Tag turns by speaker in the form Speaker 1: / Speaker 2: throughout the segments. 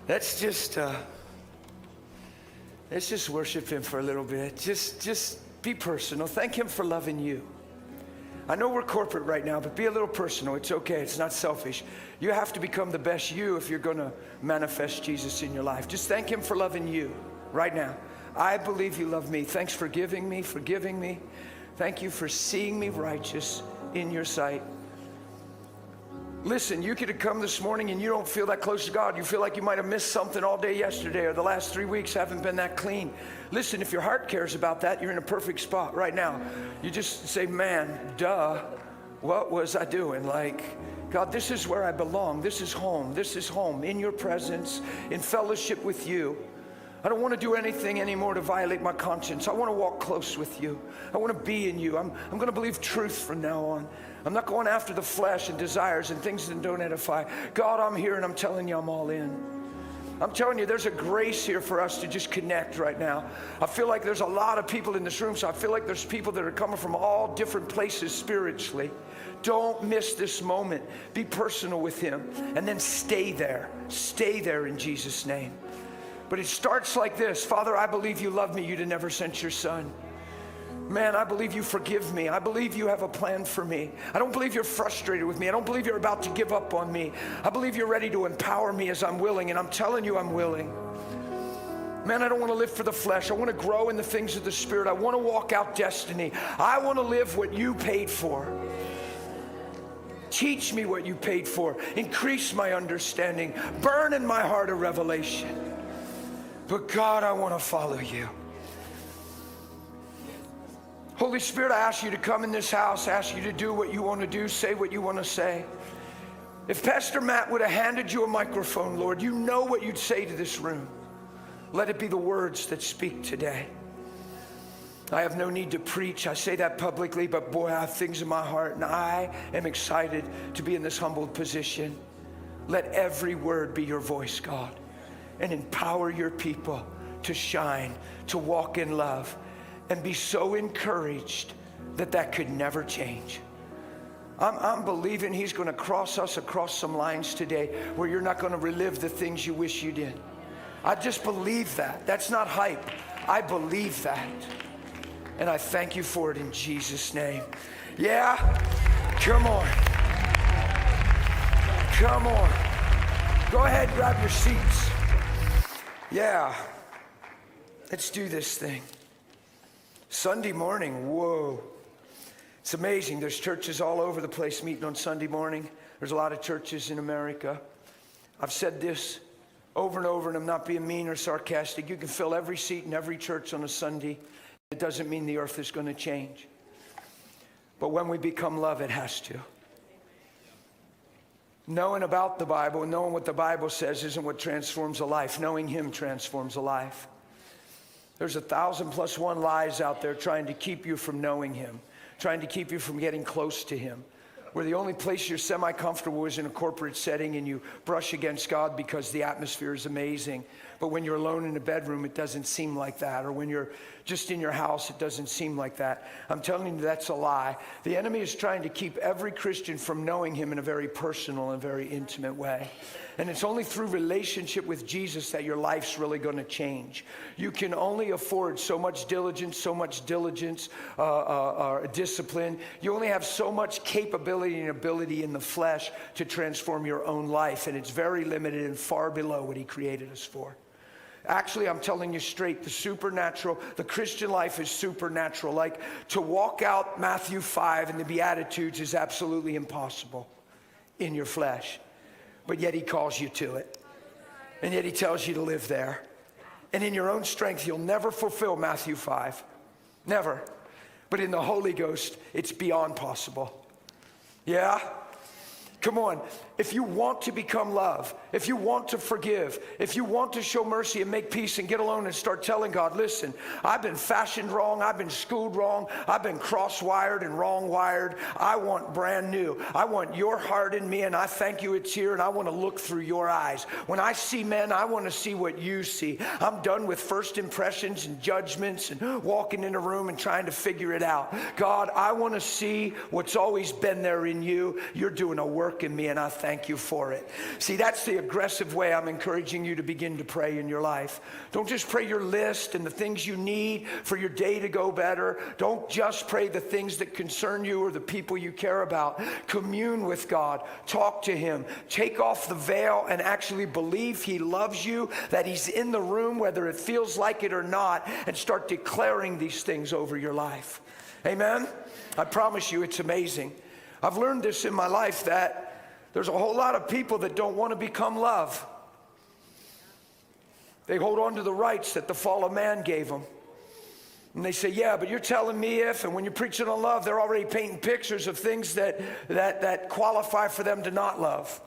Speaker 1: Let's just worship him for a little bit. Just be personal. Thank him for loving you. I know we're corporate right now, but be a little personal. It's okay. It's not selfish. You have to become the best you if you're going to manifest Jesus in your life. Just thank him for loving you right now. I believe you love me. Thanks for giving me, forgiving me. Thank you for seeing me righteous in your sight. Listen, you could have come this morning and you don't feel that close to God. You feel like you might have missed something all day yesterday, or the last 3 weeks haven't been that clean. Listen, if your heart cares about that, you're in a perfect spot right now. You just say, man, duh, what was I doing? Like, God, this is where I belong. This is home. This is home, in your presence, in fellowship with you. I don't want to do anything anymore to violate my conscience. I want to walk close with you. I want to be in you. I'm going to believe truth from now on. I'm not going after the flesh and desires and things that don't edify. God, I'm here and I'm telling you I'm all in. I'm telling you there's a grace here for us to just connect right now. I feel like there's a lot of people in this room, so I feel like there's people that are coming from all different places spiritually. Don't miss this moment. Be personal with him and then stay there. Stay there in Jesus' name. But it starts like this. Father, I believe you love me. You'd have never sent your son. Man, I believe you forgive me. I believe you have a plan for me. I don't believe you're frustrated with me. I don't believe you're about to give up on me. I believe you're ready to empower me as I'm willing, and I'm telling you I'm willing. Man, I don't want to live for the flesh. I want to grow in the things of the Spirit. I want to walk out destiny. I want to live what you paid for. Teach me what you paid for. Increase my understanding. Burn in my heart a revelation. But God, I want to follow you. Holy Spirit, I ask you to come in this house, ask you to do what you want to do, say what you want to say. If Pastor Matt would have handed you a microphone, Lord, you know what you'd say to this room. Let it be the words that speak today. I have no need to preach. I say that publicly, but boy, I have things in my heart, and I am excited to be in this humbled position. Let every word be your voice, God, and empower your people to shine, to walk in love, and be so encouraged that could never change. I'm believing he's going to cross us across some lines today where you're not going to relive the things you wish you did. I just believe that. That's not hype. I believe that. And I thank you for it in Jesus' name. Yeah? Come on. Come on. Go ahead, grab your seats. Yeah. Let's do this thing. Sunday morning, whoa. It's amazing. There's churches all over the place meeting on Sunday morning. There's a lot of churches in America. I've said this over and over, and I'm not being mean or sarcastic. You can fill every seat in every church on a Sunday. It doesn't mean the earth is going to change. But when we become love, it has to. Knowing about the Bible and knowing what the Bible says isn't what transforms a life. Knowing him transforms a life. There's 1,000+1 lies out there trying to keep you from knowing him, trying to keep you from getting close to him. Where the only place you're semi-comfortable is in a corporate setting and you brush against God because the atmosphere is amazing. But when you're alone in a bedroom, it doesn't seem like that. Or when you're just in your house, it doesn't seem like that. I'm telling you, that's a lie. The enemy is trying to keep every Christian from knowing him in a very personal and very intimate way. And it's only through relationship with Jesus that your life's really going to change. You can only afford so much diligence, discipline. You only have so much capability and ability in the flesh to transform your own life. And it's very limited and far below what he created us for. Actually, I'm telling you straight, the Christian life is supernatural. Like to walk out Matthew 5 and the Beatitudes is absolutely impossible in your flesh. But yet he calls you to it. And yet he tells you to live there. And in your own strength, you'll never fulfill Matthew 5. Never. But in the Holy Ghost, it's beyond possible. Yeah? Come on. If you want to become love, if you want to forgive, if you want to show mercy and make peace and get alone and start telling God, listen, I've been fashioned wrong, I've been schooled wrong, I've been cross-wired and wrong-wired. I want brand new. I want your heart in me, and I thank you it's here, and I want to look through your eyes. When I see men, I want to see what you see. I'm done with first impressions and judgments and walking in a room and trying to figure it out. God, I want to see what's always been there in you. You're doing a work work in me, and I thank you for it. See, that's the aggressive way I'm encouraging you to begin to pray in your life. Don't just pray your list and the things you need for your day to go better. Don't just pray the things that concern you or the people you care about. Commune with God. Talk to him. Take off the veil and actually believe he loves you, that he's in the room whether it feels like it or not, and start declaring these things over your life. Amen? I promise you it's amazing. I've learned this in my life, that there's a whole lot of people that don't want to become love. They hold on to the rights that the fall of man gave them. And they say, yeah, but you're telling me if, and when you're preaching on love, they're already painting pictures of things that qualify for them to not love.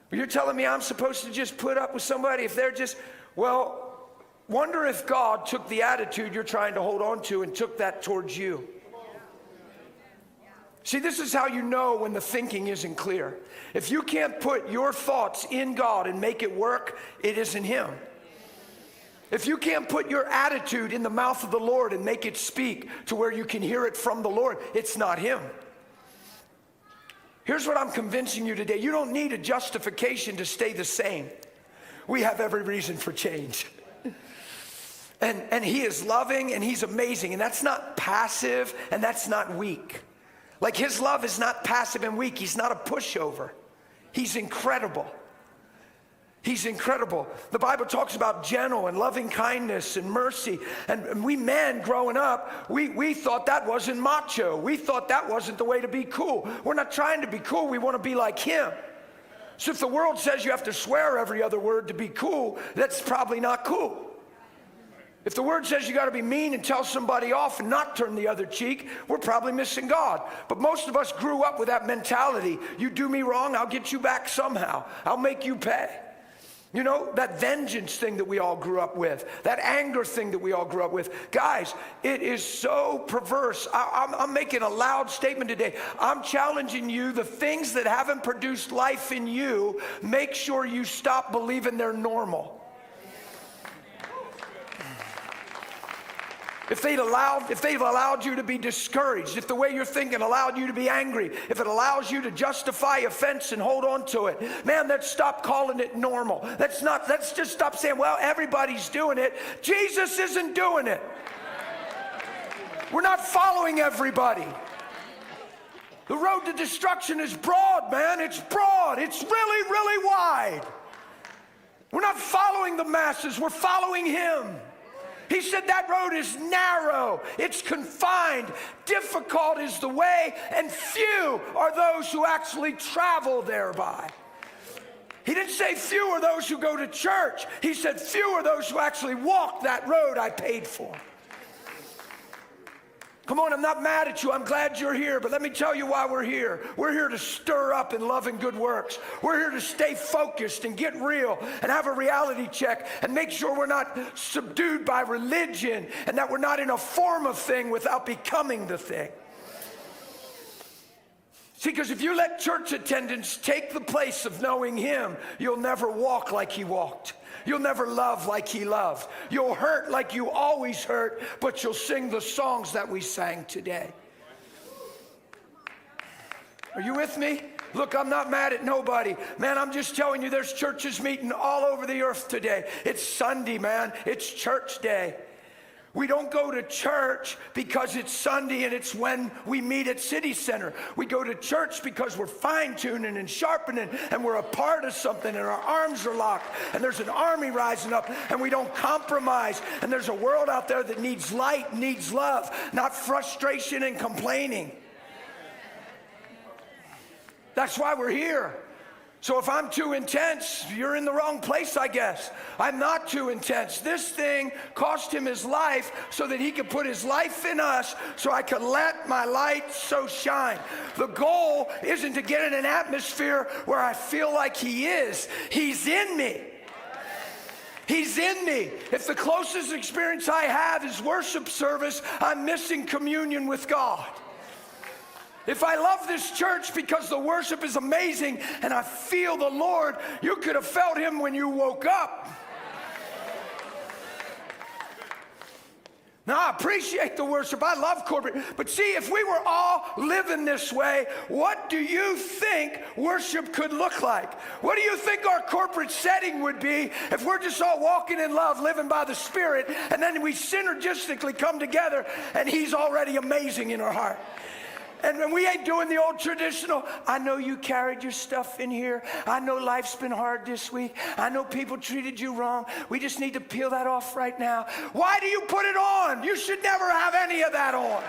Speaker 1: But you're telling me I'm supposed to just put up with somebody if they're just, well, wonder if God took the attitude you're trying to hold on to and took that towards you. See, this is how you know when the thinking isn't clear. If you can't put your thoughts in God and make it work, it isn't him. If you can't put your attitude in the mouth of the Lord and make it speak to where you can hear it from the Lord, it's not him. Here's what I'm convincing you today. You don't need a justification to stay the same. We have every reason for change. And he is loving and he's amazing. And that's not passive and that's not weak. Like, his love is not passive and weak. He's not a pushover. He's incredible. He's incredible. The Bible talks about gentle and loving kindness and mercy. And we men growing up, we thought that wasn't macho. We thought that wasn't the way to be cool. We're not trying to be cool. We want to be like him. So if the world says you have to swear every other word to be cool, that's probably not cool. If the word says you got to be mean and tell somebody off and not turn the other cheek, we're probably missing God. But most of us grew up with that mentality. You do me wrong, I'll get you back somehow. I'll make you pay. You know, that vengeance thing that we all grew up with, that anger thing that we all grew up with. Guys, it is so perverse. I'm making a loud statement today. I'm challenging you, the things that haven't produced life in you, make sure you stop believing they're normal. If they've allowed you to be discouraged, if the way you're thinking allowed you to be angry, if it allows you to justify offense and hold on to it, man, let's stop calling it normal. Let's just stop saying, well, everybody's doing it. Jesus isn't doing it. We're not following everybody. The road to destruction is broad, man. It's broad. It's really, really wide. We're not following the masses. We're following him. He said that road is narrow, it's confined, difficult is the way, and few are those who actually travel thereby. He didn't say few are those who go to church. He said few are those who actually walk that road I paid for. Come on, I'm not mad at you. I'm glad you're here. But let me tell you why we're here. We're here to stir up in love and good works. We're here to stay focused and get real and have a reality check and make sure we're not subdued by religion and that we're not in a form of thing without becoming the thing. See, because if you let church attendance take the place of knowing him, you'll never walk like he walked. You'll never love like he loved. You'll hurt like you always hurt, but you'll sing the songs that we sang today. Are you with me? Look, I'm not mad at nobody. Man, I'm just telling you there's churches meeting all over the earth today. It's Sunday, man. It's church day. We don't go to church because it's Sunday and it's when we meet at City Center. We go to church because we're fine-tuning and sharpening and we're a part of something and our arms are locked and there's an army rising up and we don't compromise and there's a world out there that needs light, needs love, not frustration and complaining. That's why we're here. So if I'm too intense, you're in the wrong place, I guess. I'm not too intense. This thing cost him his life so that he could put his life in us so I could let my light so shine. The goal isn't to get in an atmosphere where I feel like he is. He's in me. He's in me. If the closest experience I have is worship service, I'm missing communion with God. If I love this church because the worship is amazing and I feel the Lord, you could have felt him when you woke up. Now, I appreciate the worship. I love corporate. But see, if we were all living this way, what do you think worship could look like? What do you think our corporate setting would be if we're just all walking in love, living by the Spirit, and then we synergistically come together and He's already amazing in our heart? And when we ain't doing the old traditional, I know you carried your stuff in here. I know life's been hard this week. I know people treated you wrong. We just need to peel that off right now. Why do you put it on? You should never have any of that on.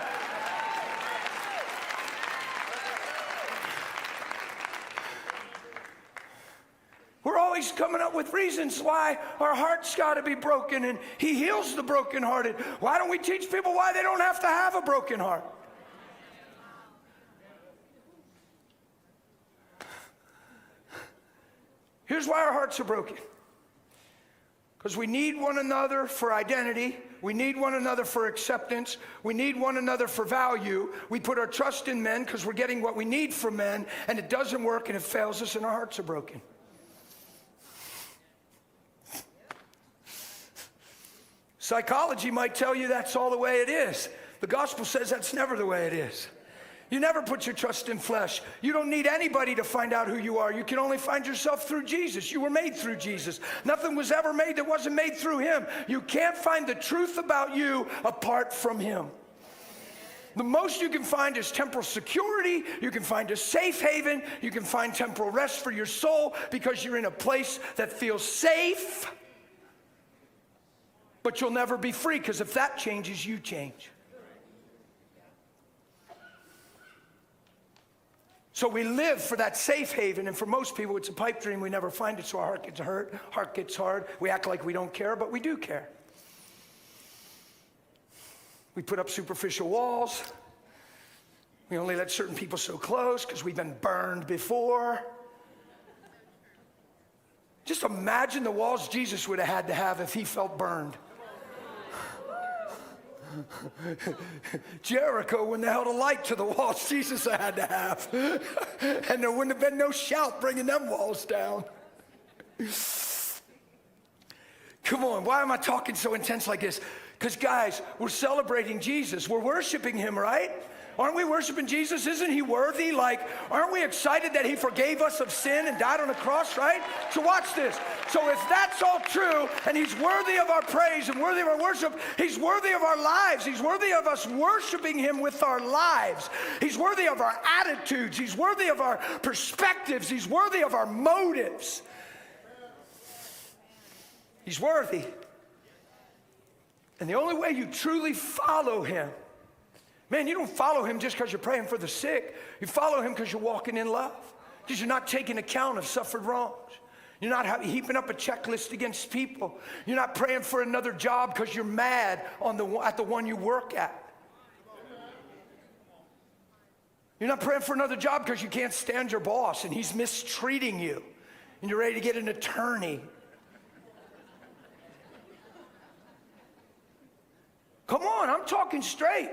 Speaker 1: We're always coming up with reasons why our heart's got to be broken, and He heals the brokenhearted. Why don't we teach people why they don't have to have a broken heart? Here's why our hearts are broken. Because we need one another for identity. We need one another for acceptance. We need one another for value. We put our trust in men because we're getting what we need from men, and it doesn't work and it fails us and our hearts are broken. Psychology might tell you that's all the way it is. The gospel says that's never the way it is. You never put your trust in flesh. You don't need anybody to find out who you are. You can only find yourself through Jesus. You were made through Jesus. Nothing was ever made that wasn't made through Him. You can't find the truth about you apart from Him. The most you can find is temporal security. You can find a safe haven. You can find temporal rest for your soul because you're in a place that feels safe. But you'll never be free, because if that changes, you change. So we live for that safe haven, and for most people it's a pipe dream. We never find it, so our heart gets hurt, heart gets hard. We act like we don't care, but we do care. We put up superficial walls. We only let certain people so close because we've been burned before. Just imagine the walls Jesus would have had to have if He felt burned. Jericho wouldn't have held a light to the walls Jesus had to have. And there wouldn't have been no shout bringing them walls down. Come on, why am I talking so intense like this? Because guys, we're celebrating Jesus. We're worshiping Him, right? Aren't we worshiping Jesus? Isn't He worthy? Like, aren't we excited that He forgave us of sin and died on the cross, right? So watch this. So if that's all true, and He's worthy of our praise and worthy of our worship, He's worthy of our lives. He's worthy of us worshiping Him with our lives. He's worthy of our attitudes. He's worthy of our perspectives. He's worthy of our motives. He's worthy. And the only way you truly follow Him, man, you don't follow Him just because you're praying for the sick. You follow Him because you're walking in love, because you're not taking account of suffered wrongs. You're not heaping up a checklist against people. You're not praying for another job because you're mad at the one you work at. You're not praying for another job because you can't stand your boss and he's mistreating you and you're ready to get an attorney. Come on, I'm talking straight.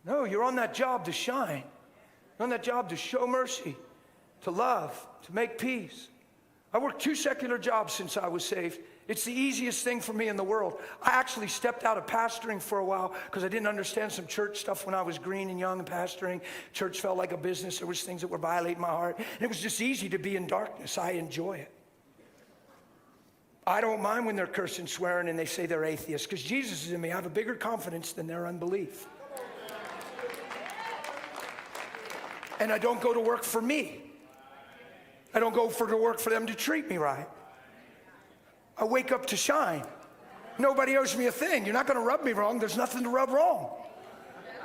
Speaker 1: No, you're on that job to shine. You're on that job to show mercy, to love, to make peace. I worked 2 secular jobs since I was saved. It's the easiest thing for me in the world. I actually stepped out of pastoring for a while because I didn't understand some church stuff when I was green and young and pastoring. Church felt like a business. There was things that were violating my heart. And it was just easy to be in darkness. I enjoy it. I don't mind when they're cursing, swearing, and they say they're atheists, because Jesus is in me. I have a bigger confidence than their unbelief. And I don't go to work for me. I don't go to work for them to treat me right. I wake up to shine. Nobody owes me a thing. You're not going to rub me wrong. There's nothing to rub wrong.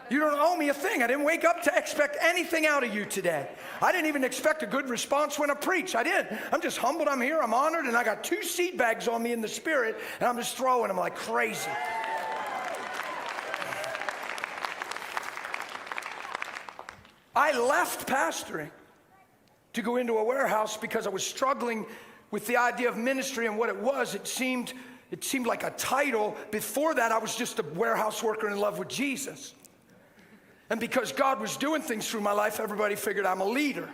Speaker 1: You don't owe me a thing. I didn't wake up to expect anything out of you today. I didn't even expect a good response when I preach. I didn't. I'm just humbled. I'm here. I'm honored. And I got 2 seed bags on me in the spirit. And I'm just throwing them like crazy. I left pastoring to go into a warehouse because I was struggling with the idea of ministry and what it was. It seemed like a title. Before that, I was just a warehouse worker in love with Jesus. And because God was doing things through my life, everybody figured I'm a leader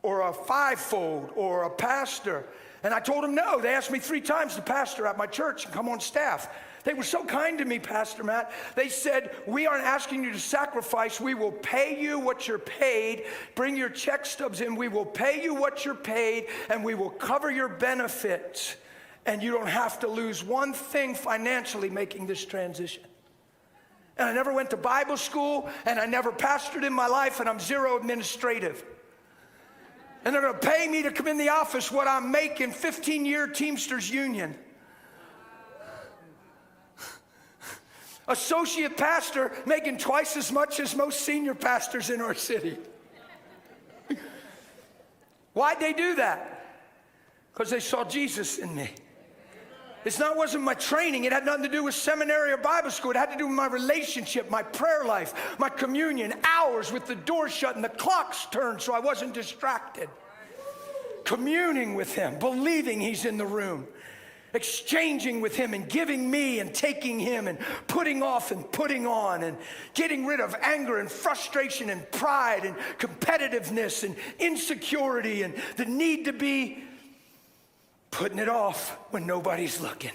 Speaker 1: or a fivefold or a pastor. And I told them no. They asked me 3 times to pastor at my church and come on staff. They were so kind to me, Pastor Matt. They said, we aren't asking you to sacrifice. We will pay you what you're paid. Bring your check stubs in. We will pay you what you're paid, and we will cover your benefits. And you don't have to lose one thing financially making this transition. And I never went to Bible school, and I never pastored in my life, and I'm zero administrative. And they're going to pay me to come in the office what I'm making 15-year Teamsters Union. Associate pastor making twice as much as most senior pastors in our city. Why'd they do that? Because they saw Jesus in me. Wasn't my training. It had nothing to do with seminary or Bible school. It had to do with my relationship, my prayer life, my communion, hours with the door shut and the clocks turned so I wasn't distracted. Communing with him, believing he's in the room. Exchanging with him and giving me and taking him and putting off and putting on and getting rid of anger and frustration and pride and competitiveness and insecurity and the need to be putting it off when nobody's looking.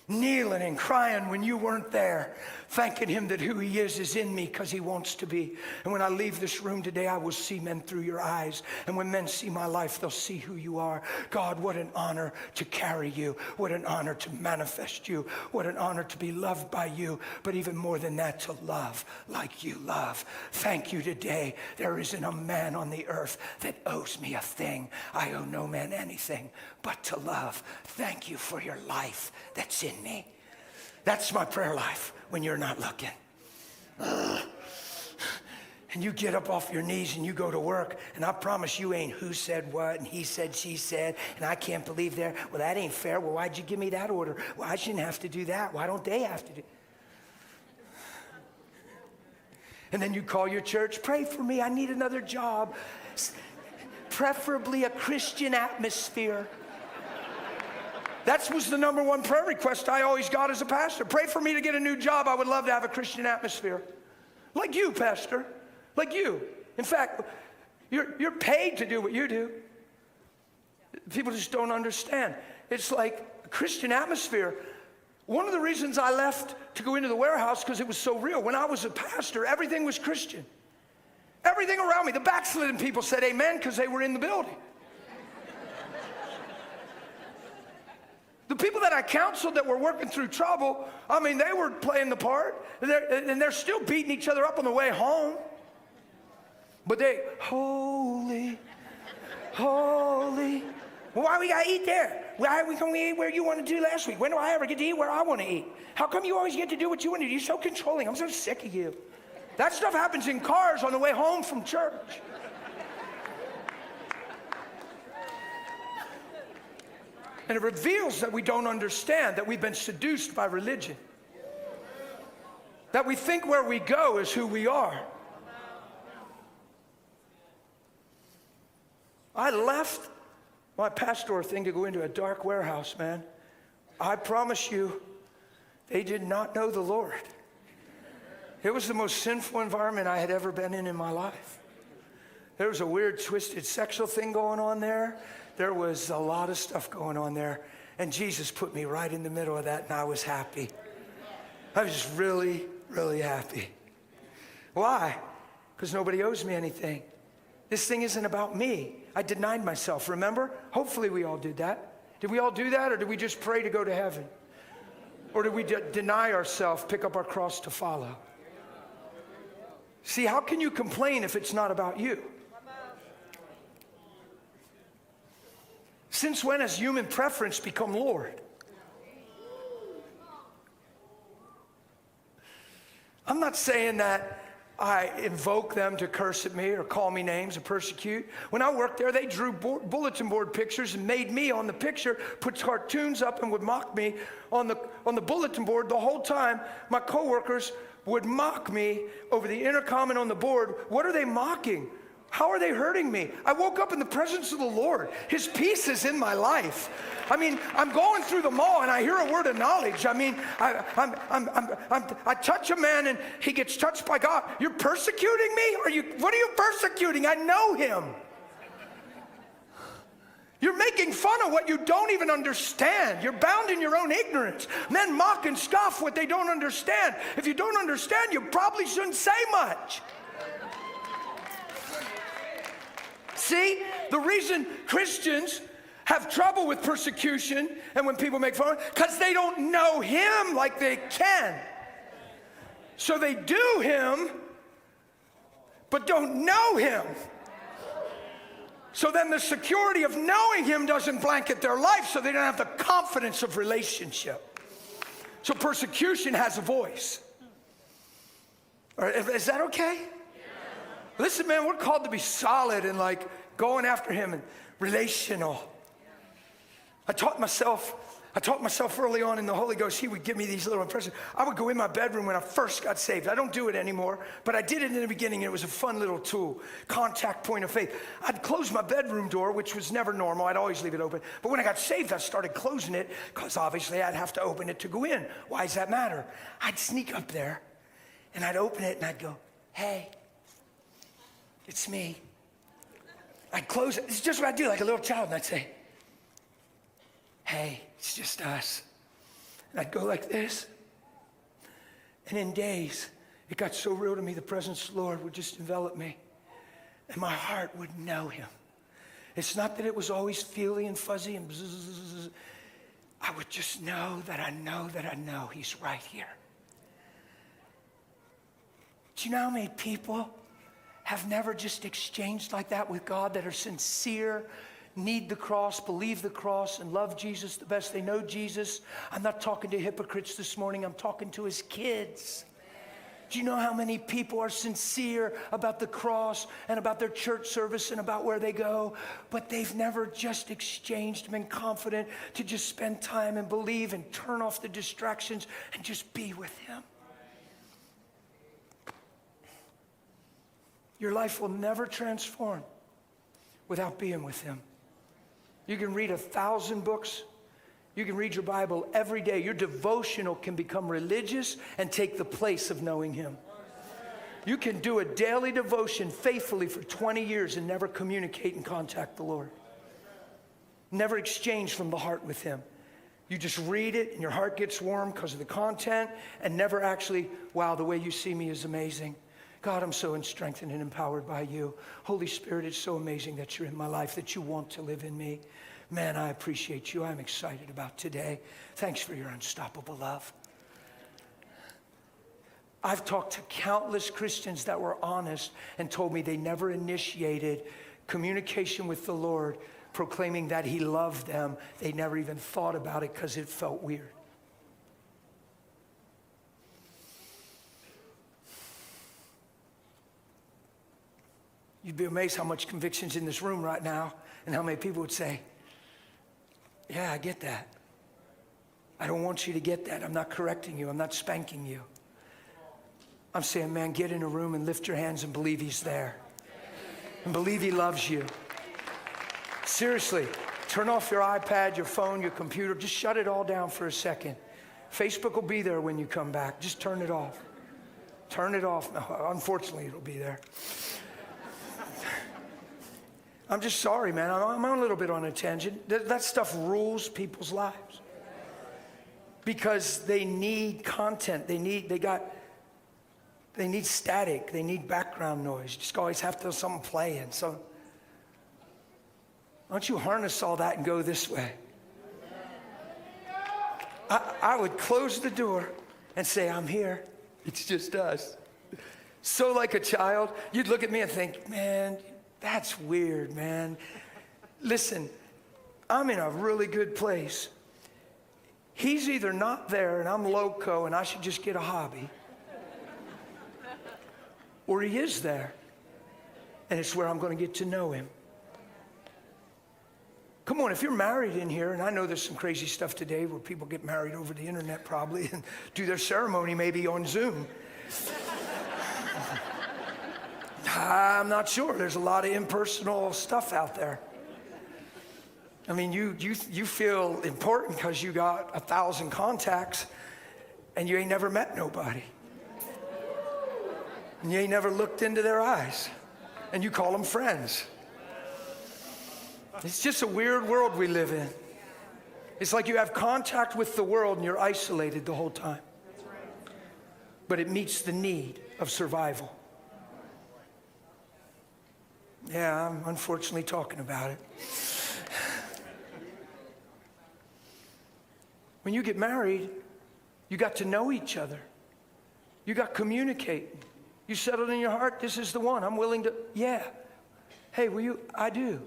Speaker 1: Kneeling and crying when you weren't there, thanking him that who he is in me because he wants to be. And when I leave this room today, I will see men through your eyes. And when men see my life, they'll see who you are. God, what an honor to carry you. What an honor to manifest you. What an honor to be loved by you. But even more than that, to love like you love. Thank you today. There isn't a man on the earth that owes me a thing. I owe no man anything but to love. Thank you for your life that's in me. That's my prayer life when you're not looking. And you get up off your knees and you go to work, and I promise you ain't who said what and he said, she said, and I can't believe there. Well, that ain't fair. Well, why'd you give me that order? Well, I shouldn't have to do that. Why don't they have to do? And then you call your church, pray for me. I need another job. Preferably a Christian atmosphere. That was the number one prayer request I always got as a pastor. Pray for me to get a new job. I would love to have a Christian atmosphere. Like you, Pastor. Like you. In fact, you're paid to do what you do. People just don't understand. It's like a Christian atmosphere. One of the reasons I left to go into the warehouse because it was so real. When I was a pastor, everything was Christian. Everything around me. The backslidden people said amen because they were in the building. The people that I counseled that were working through trouble, I mean, they were playing the part. And they're still beating each other up on the way home. But they, holy, holy. Well, why we got to eat there? Why are we going to eat where you want to do last week? When do I ever get to eat where I want to eat? How come you always get to do what you want to do? You're so controlling. I'm so sick of you. That stuff happens in cars on the way home from church. And it reveals that we don't understand, that we've been seduced by religion. That we think where we go is who we are. I left my pastoral thing to go into a dark warehouse, man. I promise you, they did not know the Lord. It was the most sinful environment I had ever been in my life. There was a weird, twisted sexual thing going on there. There was a lot of stuff going on there. And Jesus put me right in the middle of that, and I was happy. I was just really, really happy. Why? Because nobody owes me anything. This thing isn't about me. I denied myself, remember? Hopefully we all did that. Did we all do that, or did we just pray to go to heaven? Or did we deny ourselves, pick up our cross to follow? See, how can you complain if it's not about you? Since when has human preference become Lord? I'm not saying that I invoke them to curse at me or call me names or persecute. When I worked there, they drew bulletin board pictures and made me on the picture, put cartoons up and would mock me on the bulletin board the whole time. My coworkers would mock me over the intercom and on the board. What are they mocking? How are they hurting me? I woke up in the presence of the Lord. His peace is in my life. I mean, I'm going through the mall and I hear a word of knowledge. I mean, I touch a man and he gets touched by God. You're persecuting me? What are you persecuting? I know him. You're making fun of what you don't even understand. You're bound in your own ignorance. Men mock and scoff what they don't understand. If you don't understand, you probably shouldn't say much. See, the reason Christians have trouble with persecution and when people make fun, because they don't know him like they can. So they do him, but don't know him. So then the security of knowing him doesn't blanket their life, so they don't have the confidence of relationship. So persecution has a voice. Is that okay? Listen, man, we're called to be solid and like going after him and relational. I taught myself early on in the Holy Ghost. He would give me these little impressions. I would go in my bedroom when I first got saved. I don't do it anymore, but I did it in the beginning. It was a fun little tool, contact point of faith. I'd close my bedroom door, which was never normal. I'd always leave it open. But when I got saved, I started closing it because obviously I'd have to open it to go in. Why does that matter? I'd sneak up there and I'd open it and I'd go, hey, it's me. I'd close it. It's just what I do, like a little child, and I'd say, hey, it's just us. And I'd go like this. And in days, it got so real to me, the presence of the Lord would just envelop me. And my heart would know him. It's not that it was always feely and fuzzy and bzzz. I would just know that I know he's right here. Do you know how many people have never just exchanged like that with God, that are sincere, need the cross, believe the cross, and love Jesus the best they know Jesus? I'm not talking to hypocrites this morning. I'm talking to his kids. Do you know how many people are sincere about the cross and about their church service and about where they go, but they've never just exchanged, been confident to just spend time and believe and turn off the distractions and just be with him? Your life will never transform without being with him. You can read 1,000 books. You can read your Bible every day. Your devotional can become religious and take the place of knowing him. You can do a daily devotion faithfully for 20 years and never communicate and contact the Lord. Never exchange from the heart with him. You just read it and your heart gets warm because of the content, and never actually, wow, the way you see me is amazing. God, I'm so strengthened and empowered by you. Holy Spirit, it's so amazing that you're in my life, that you want to live in me. Man, I appreciate you. I'm excited about today. Thanks for your unstoppable love. I've talked to countless Christians that were honest and told me they never initiated communication with the Lord, proclaiming that he loved them. They never even thought about it because it felt weird. You'd be amazed how much conviction's in this room right now and how many people would say, yeah, I get that. I don't want you to get that. I'm not correcting you. I'm not spanking you. I'm saying, man, get in a room and lift your hands and believe he's there. And believe he loves you. Seriously, turn off your iPad, your phone, your computer. Just shut it all down for a second. Facebook will be there when you come back. Just turn it off. Turn it off. No, unfortunately, it'll be there. I'm just sorry, man. I'm a little bit on a tangent. That stuff rules people's lives because they need content. They need static. They need background noise. You just always have to have something playing. So why don't you harness all that and go this way? I would close the door and say, I'm here. It's just us. So like a child, you'd look at me and think, man, that's weird, man. Listen, I'm in a really good place. He's either not there and I'm loco and I should just get a hobby, or he is there and it's where I'm going to get to know him. Come on, if you're married in here, and I know there's some crazy stuff today where people get married over the internet probably and do their ceremony maybe on Zoom. I'm not sure. There's a lot of impersonal stuff out there. I mean, you feel important because you got 1,000 contacts and you ain't never met nobody. And you ain't never looked into their eyes and you call them friends. It's just a weird world we live in. It's like you have contact with the world and you're isolated the whole time. But it meets the need of survival. Yeah, I'm unfortunately talking about it. When you get married, you got to know each other. You got communicating. You settled in your heart, this is the one. I'm willing to, yeah. Hey, will you? I do.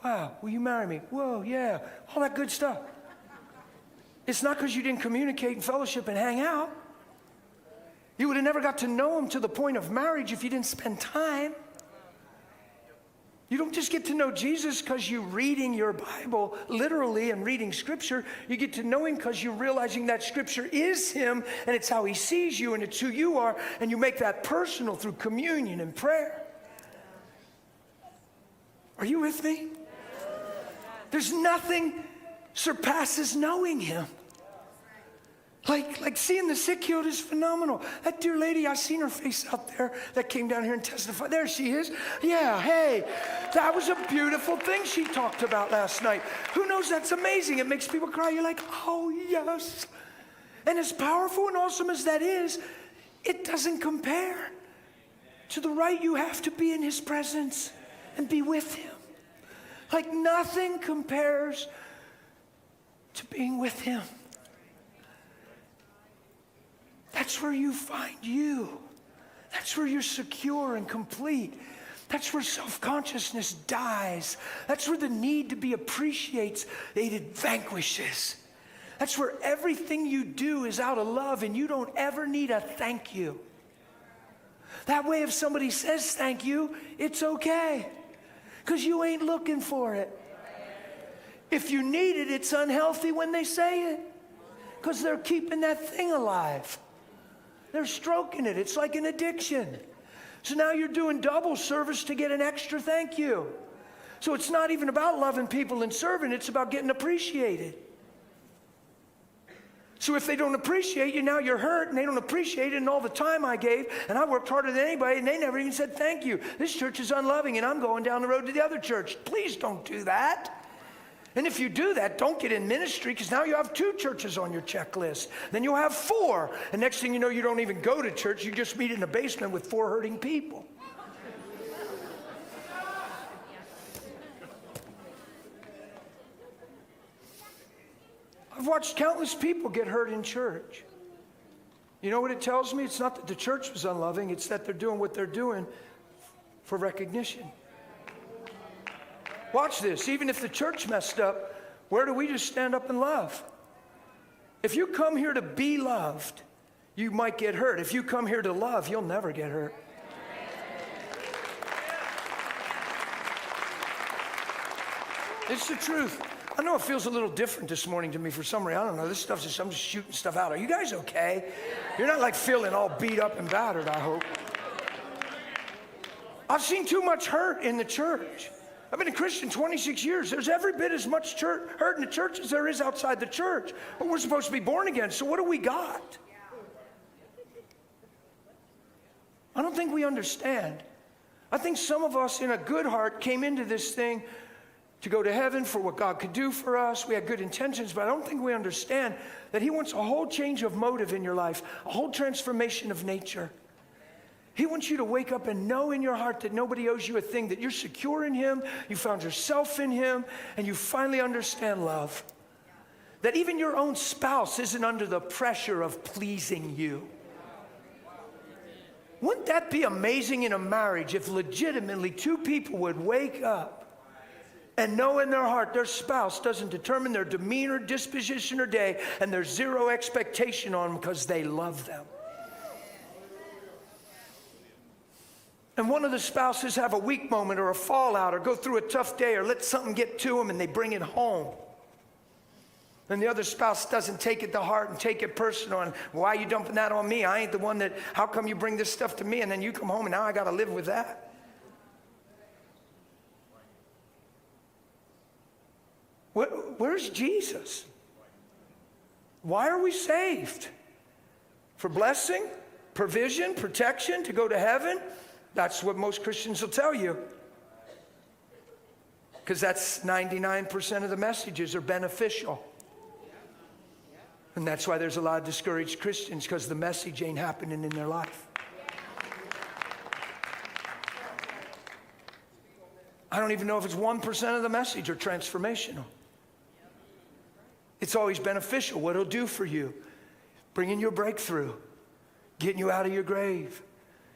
Speaker 1: Wow, will you marry me? Whoa, yeah. All that good stuff. It's not because you didn't communicate and fellowship and hang out. You would have never got to know him to the point of marriage if you didn't spend time. You don't just get to know Jesus because you're reading your Bible literally and reading Scripture. You get to know him because you're realizing that Scripture is him and it's how he sees you and it's who you are, and you make that personal through communion and prayer. Are you with me? There's nothing surpasses knowing him. Like seeing the sick healed is phenomenal. That dear lady, I seen her face out there that came down here and testified. There she is. Yeah, hey, that was a beautiful thing she talked about last night. Who knows, that's amazing. It makes people cry. You're like, oh, yes. And as powerful and awesome as that is, it doesn't compare to the right you have to be in his presence and be with him. Like nothing compares to being with him. That's where you find you. That's where you're secure and complete. That's where self-consciousness dies. That's where the need to be appreciated vanquishes. That's where everything you do is out of love and you don't ever need a thank you. That way if somebody says thank you, it's okay. Because you ain't looking for it. If you need it, it's unhealthy when they say it. Because they're keeping that thing alive. They're stroking it. It's like an addiction. So now you're doing double service to get an extra thank you. So it's not even about loving people and serving. It's about getting appreciated. So if they don't appreciate you, now you're hurt and they don't appreciate it, and all the time I gave, and I worked harder than anybody, and they never even said thank you. This church is unloving and I'm going down the road to the other church. Please don't do that. And if you do that, don't get in ministry, because now you have 2 churches on your checklist. Then you'll have 4. And next thing you know, you don't even go to church. You just meet in the basement with 4 hurting people. I've watched countless people get hurt in church. You know what it tells me? It's not that the church was unloving. It's that they're doing what they're doing for recognition. Watch this. Even if the church messed up, where do we just stand up and love? If you come here to be loved, you might get hurt. If you come here to love, you'll never get hurt. It's the truth. I know it feels a little different this morning to me for some reason. I don't know. This stuff's just, I'm just shooting stuff out. Are you guys okay? You're not like feeling all beat up and battered, I hope. I've seen too much hurt in the church. I've been a Christian 26 years. There's every bit as much hurt in the church as there is outside the church. But we're supposed to be born again, so what do we got? I don't think we understand. I think some of us in a good heart came into this thing to go to heaven for what God could do for us. We had good intentions, but I don't think we understand that he wants a whole change of motive in your life, a whole transformation of nature. He wants you to wake up and know in your heart that nobody owes you a thing, that you're secure in him, you found yourself in him, and you finally understand love. That even your own spouse isn't under the pressure of pleasing you. Wouldn't that be amazing in a marriage if legitimately 2 people would wake up and know in their heart their spouse doesn't determine their demeanor, disposition, or day, and there's zero expectation on them because they love them. And one of the spouses have a weak moment or a fallout or go through a tough day or let something get to them and they bring it home. And the other spouse doesn't take it to heart and take it personal. And why are you dumping that on me? I ain't the one that, how come you bring this stuff to me and then you come home and now I got to live with that? Where's Jesus? Why are we saved? For blessing, provision, protection, to go to heaven? That's what most Christians will tell you. Because that's 99% of the messages are beneficial. And that's why there's a lot of discouraged Christians, because the message ain't happening in their life. I don't even know if it's 1% of the message are transformational. It's always beneficial. What it'll do for you, bringing you a breakthrough, getting you out of your grave,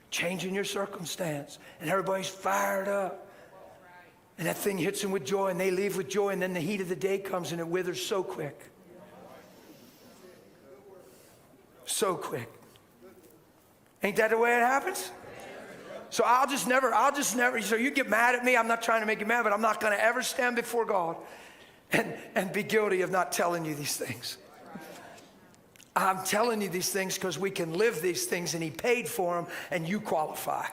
Speaker 1: changing your circumstance, and everybody's fired up. And that thing hits them with joy, and they leave with joy, and then the heat of the day comes, and it withers so quick. So quick. Ain't that the way it happens? So I'll just never, so you get mad at me, I'm not trying to make you mad, but I'm not going to ever stand before God and be guilty of not telling you these things. I'm telling you these things because we can live these things, and He paid for them, and you qualify.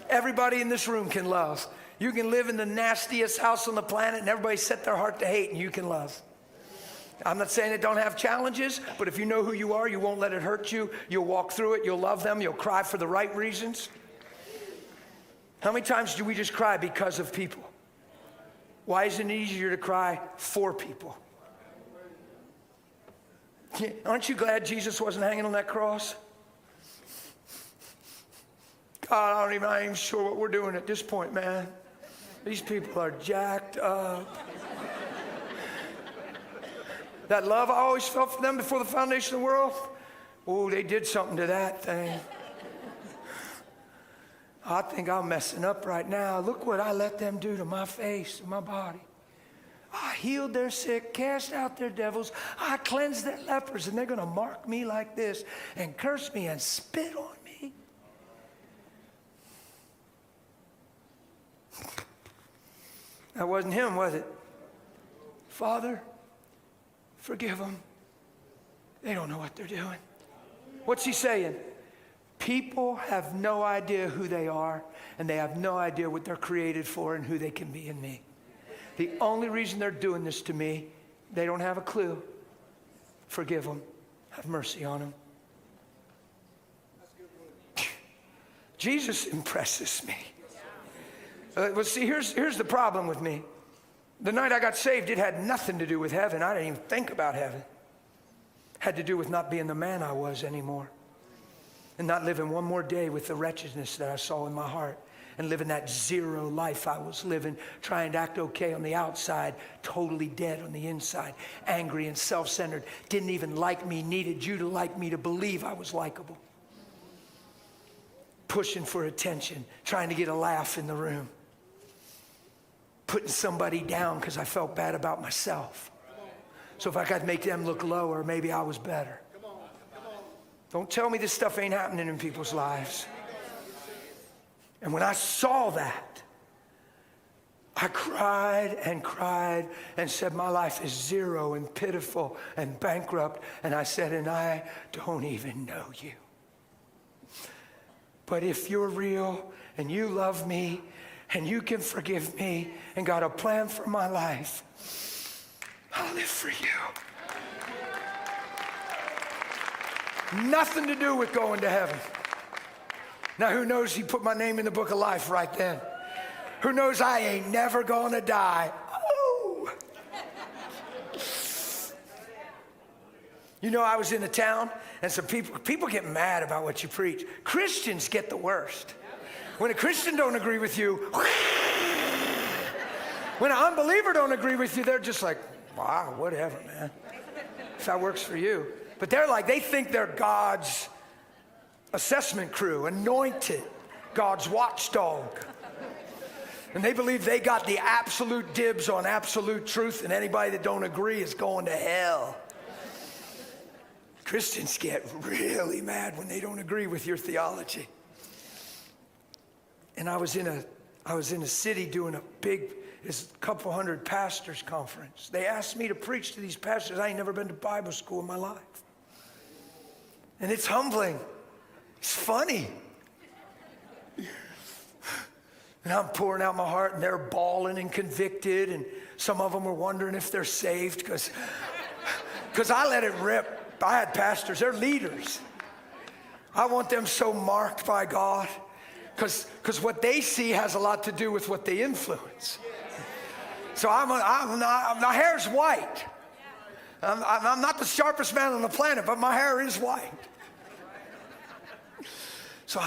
Speaker 1: Everybody in this room can love. You can live in the nastiest house on the planet, and everybody set their heart to hate, and you can love. I'm not saying it don't have challenges, but if you know who you are, you won't let it hurt you. You'll walk through it. You'll love them. You'll cry for the right reasons. How many times do we just cry because of people? Why isn't it easier to cry for people? Aren't you glad Jesus wasn't hanging on that cross? God, I'm not even sure what we're doing at this point, man. These people are jacked up. That love I always felt for them before the foundation of the world, oh, they did something to that thing. I think I'm messing up right now. Look what I let them do to my face and my body. I healed their sick, cast out their devils. I cleansed their lepers, and they're going to mark me like this and curse me and spit on me. That wasn't Him, was it? Father, forgive them. They don't know what they're doing. What's He saying? People have no idea who they are, and they have no idea what they're created for and who they can be in me. The only reason they're doing this to me, they don't have a clue. Forgive them. Have mercy on them. Jesus impresses me. Well, see, here's the problem with me. The night I got saved, it had nothing to do with heaven. I didn't even think about heaven. It had to do with not being the man I was anymore. And not living one more day with the wretchedness that I saw in my heart. And living that zero life I was living, trying to act okay on the outside, totally dead on the inside, angry and self-centered, didn't even like me, needed you to like me to believe I was likable. Pushing for attention, trying to get a laugh in the room. Putting somebody down because I felt bad about myself. So if I could make them look lower, maybe I was better. Don't tell me this stuff ain't happening in people's lives. And when I saw that, I cried and said, my life is zero and pitiful and bankrupt. And I said, and I don't even know you. But if you're real and you love me and you can forgive me and got a plan for my life, I'll live for you. Nothing to do with going to heaven. Now, who knows He put my name in the book of life right then? Who knows I ain't never gonna die? Oh! You know, I was in a town, and some people get mad about what you preach. Christians get the worst. When a Christian don't agree with you, when an unbeliever don't agree with you, they're just like, wow, whatever, man. If that works for you. But they're like, they think they're God's assessment crew, anointed, God's watchdog. And they believe they got the absolute dibs on absolute truth, and anybody that don't agree is going to hell. Christians get really mad when they don't agree with your theology. And I was in a city doing this couple hundred pastors conference. They asked me to preach to these pastors. I ain't never been to Bible school in my life. And it's humbling. It's funny. And I'm pouring out my heart, and they're bawling and convicted, and some of them were wondering if they're saved because I let it rip. I had pastors, they're leaders. I want them so marked by God because what they see has a lot to do with what they influence. So my hair's white. I'm not the sharpest man on the planet, but my hair is white. So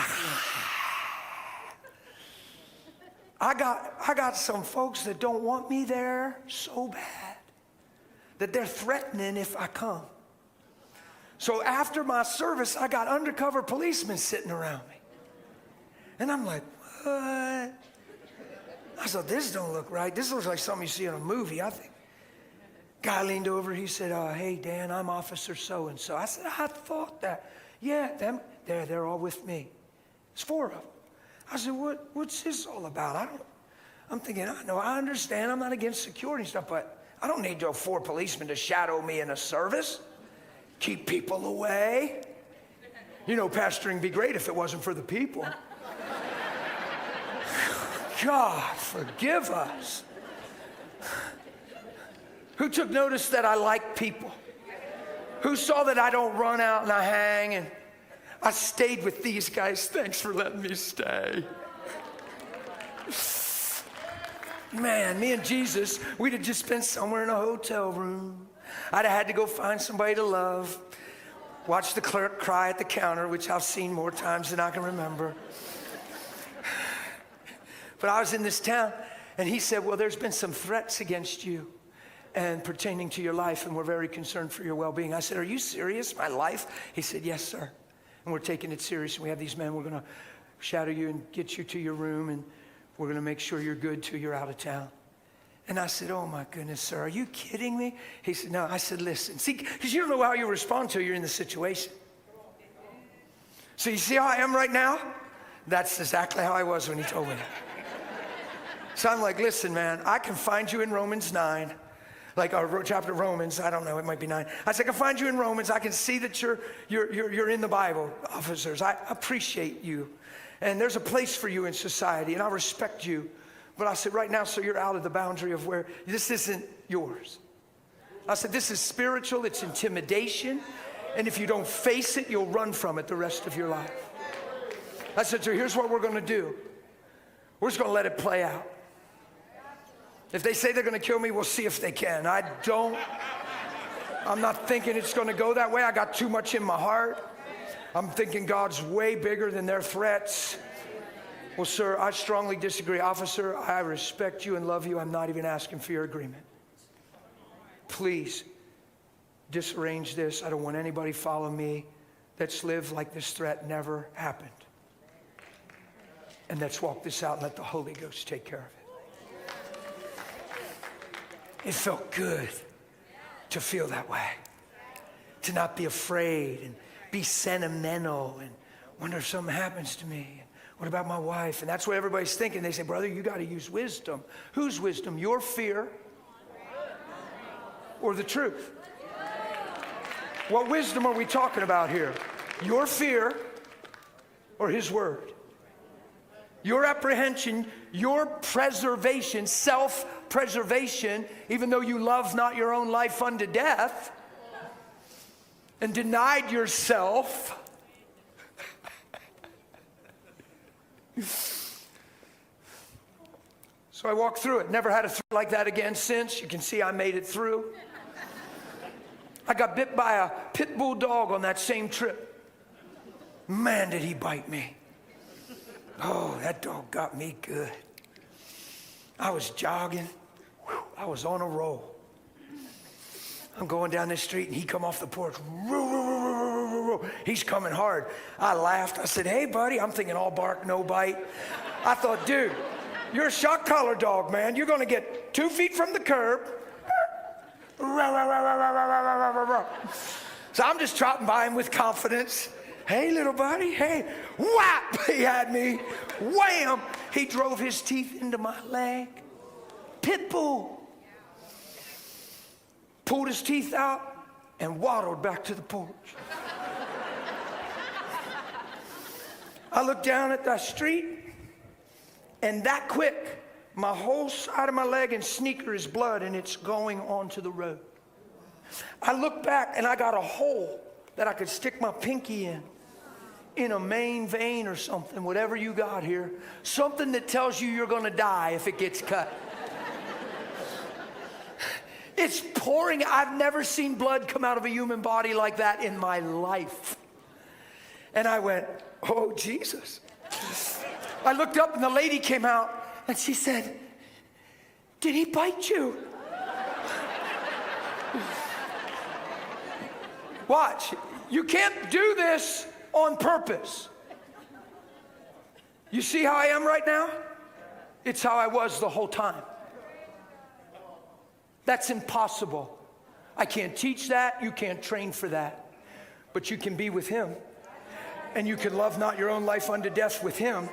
Speaker 1: I got some folks that don't want me there so bad that they're threatening if I come. So after my service, I got undercover policemen sitting around me. And I'm like, what? I said, this don't look right. This looks like something you see in a movie, I think. Guy leaned over, he said, hey, Dan, I'm Officer so-and-so. I said, I thought that. Yeah, them, they're all with me. It's 4 of them. I said, what's this all about? I'm thinking, I understand. I'm not against security and stuff, but I don't need 4 policemen to shadow me in a service. Keep people away. You know, pastoring would be great if it wasn't for the people. God, forgive us. Who took notice that I like people? Who saw that I don't run out and I hang and I stayed with these guys? Thanks for letting me stay. Man, me and Jesus, we'd have just been somewhere in a hotel room. I'd have had to go find somebody to love. Watch the clerk cry at the counter, which I've seen more times than I can remember. But I was in this town, and he said, well, there's been some threats against you and pertaining to your life, and we're very concerned for your well-being. I said, are you serious? My life? He said, yes, sir. And we're taking it serious. We have these men. We're going to shadow you and get you to your room, and we're going to make sure you're good till you're out of town. And I said, oh, my goodness, sir, are you kidding me? He said, no. I said, listen. See, because you don't know how you respond till you're in the situation. So you see how I am right now? That's exactly how I was when he told me that. So I'm like, listen, man, I can find you in Romans 9. Like our chapter Romans, I don't know, it might be 9. I said, I can find you in Romans. I can see that you're in the Bible, officers. I appreciate you. And there's a place for you in society, and I respect you. But I said, right now, so you're out of the boundary of where this isn't yours. I said, this is spiritual, it's intimidation. And if you don't face it, you'll run from it the rest of your life. I said, so here's what we're going to do. We're just going to let it play out. If they say they're going to kill me, we'll see if they can. I'm not thinking it's going to go that way. I got too much in my heart. I'm thinking God's way bigger than their threats. Well, sir, I strongly disagree. Officer, I respect you and love you. I'm not even asking for your agreement. Please disarrange this. I don't want anybody following me that's lived like this threat never happened. And let's walk this out and let the Holy Ghost take care of it. It felt good to feel that way, to not be afraid and be sentimental and wonder if something happens to me. What about my wife? And that's what everybody's thinking. They say, brother, you got to use wisdom. Whose wisdom? Your fear or the truth? What wisdom are we talking about here? Your fear or his word? Your apprehension, your preservation, self-preservation, even though you love not your own life unto death and denied yourself. So I walked through it. Never had a threat like that again since. You can see I made it through. I got bit by a pit bull dog on that same trip. Man, did he bite me. Oh, that dog got me good. I was jogging. Whew, I was on a roll. I'm going down this street and he come off the porch. He's coming hard. I laughed. I said, hey, buddy. I'm thinking all bark, no bite. I thought, dude, you're a shock collar dog, man. You're going to get 2 feet from the curb. So I'm just trotting by him with confidence. Hey, little buddy, hey. Whap! He had me. Wham! He drove his teeth into my leg. Pit bull. Pulled his teeth out and waddled back to the porch. I looked down at the street, and that quick, my whole side of my leg and sneaker is blood, and it's going onto the road. I looked back, and I got a hole that I could stick my pinky in a main vein or something, whatever you got here. Something that tells you you're going to die if it gets cut. It's pouring. I've never seen blood come out of a human body like that in my life. And I went, oh, Jesus. I looked up and the lady came out and she said, did he bite you? Watch. You can't do this on purpose. You see how I am right now? It's how I was the whole time. That's impossible. I can't teach that. You can't train for that. But you can be with him. And you can love not your own life unto death with him.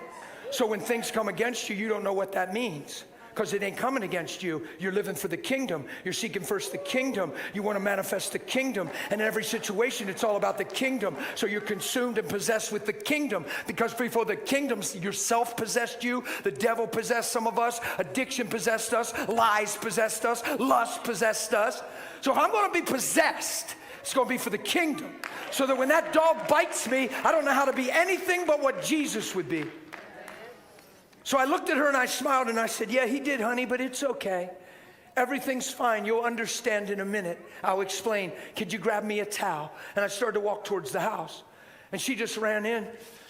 Speaker 1: So when things come against you, you don't know what that means. Because it ain't coming against you. You're living for the kingdom. You're seeking first the kingdom. You want to manifest the kingdom. And in every situation, it's all about the kingdom. So you're consumed and possessed with the kingdom. Because before the kingdom, yourself possessed you. The devil possessed some of us. Addiction possessed us. Lies possessed us. Lust possessed us. So if I'm going to be possessed, it's going to be for the kingdom. So that when that dog bites me, I don't know how to be anything but what Jesus would be. So I looked at her and I smiled and I said, yeah, he did, honey, but it's okay. Everything's fine. You'll understand in a minute. I'll explain. Could you grab me a towel? And I started to walk towards the house. And she just ran in.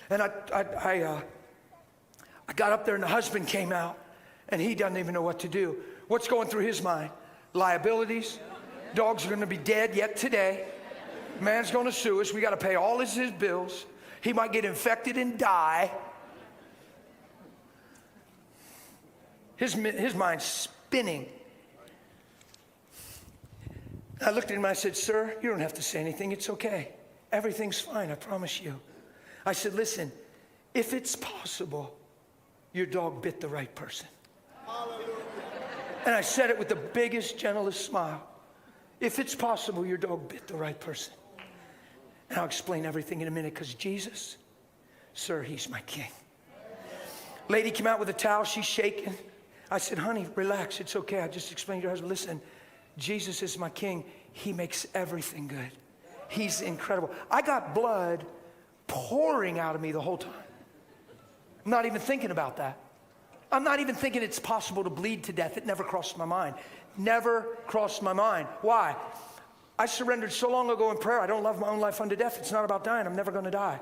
Speaker 1: And I got up there and the husband came out. And he doesn't even know what to do. What's going through his mind? Liabilities. Dog's going to be dead yet today. Man's going to sue us. We got to pay all his bills. He might get infected and die. His mind's spinning. I looked at him and I said, sir, you don't have to say anything. It's okay. Everything's fine, I promise you. I said, listen, if it's possible, your dog bit the right person. Hallelujah. And I said it with the biggest, gentlest smile. If it's possible, your dog bit the right person. And I'll explain everything in a minute because Jesus, sir, he's my king. Lady came out with a towel. She's shaking. I said, honey, relax. It's okay. I just explained to your husband, listen, Jesus is my king. He makes everything good. He's incredible. I got blood pouring out of me the whole time. I'm not even thinking about that. I'm not even thinking it's possible to bleed to death. It never crossed my mind. Never crossed my mind. Why? I surrendered so long ago in prayer. I don't love my own life unto death. It's not about dying. I'm never going to die.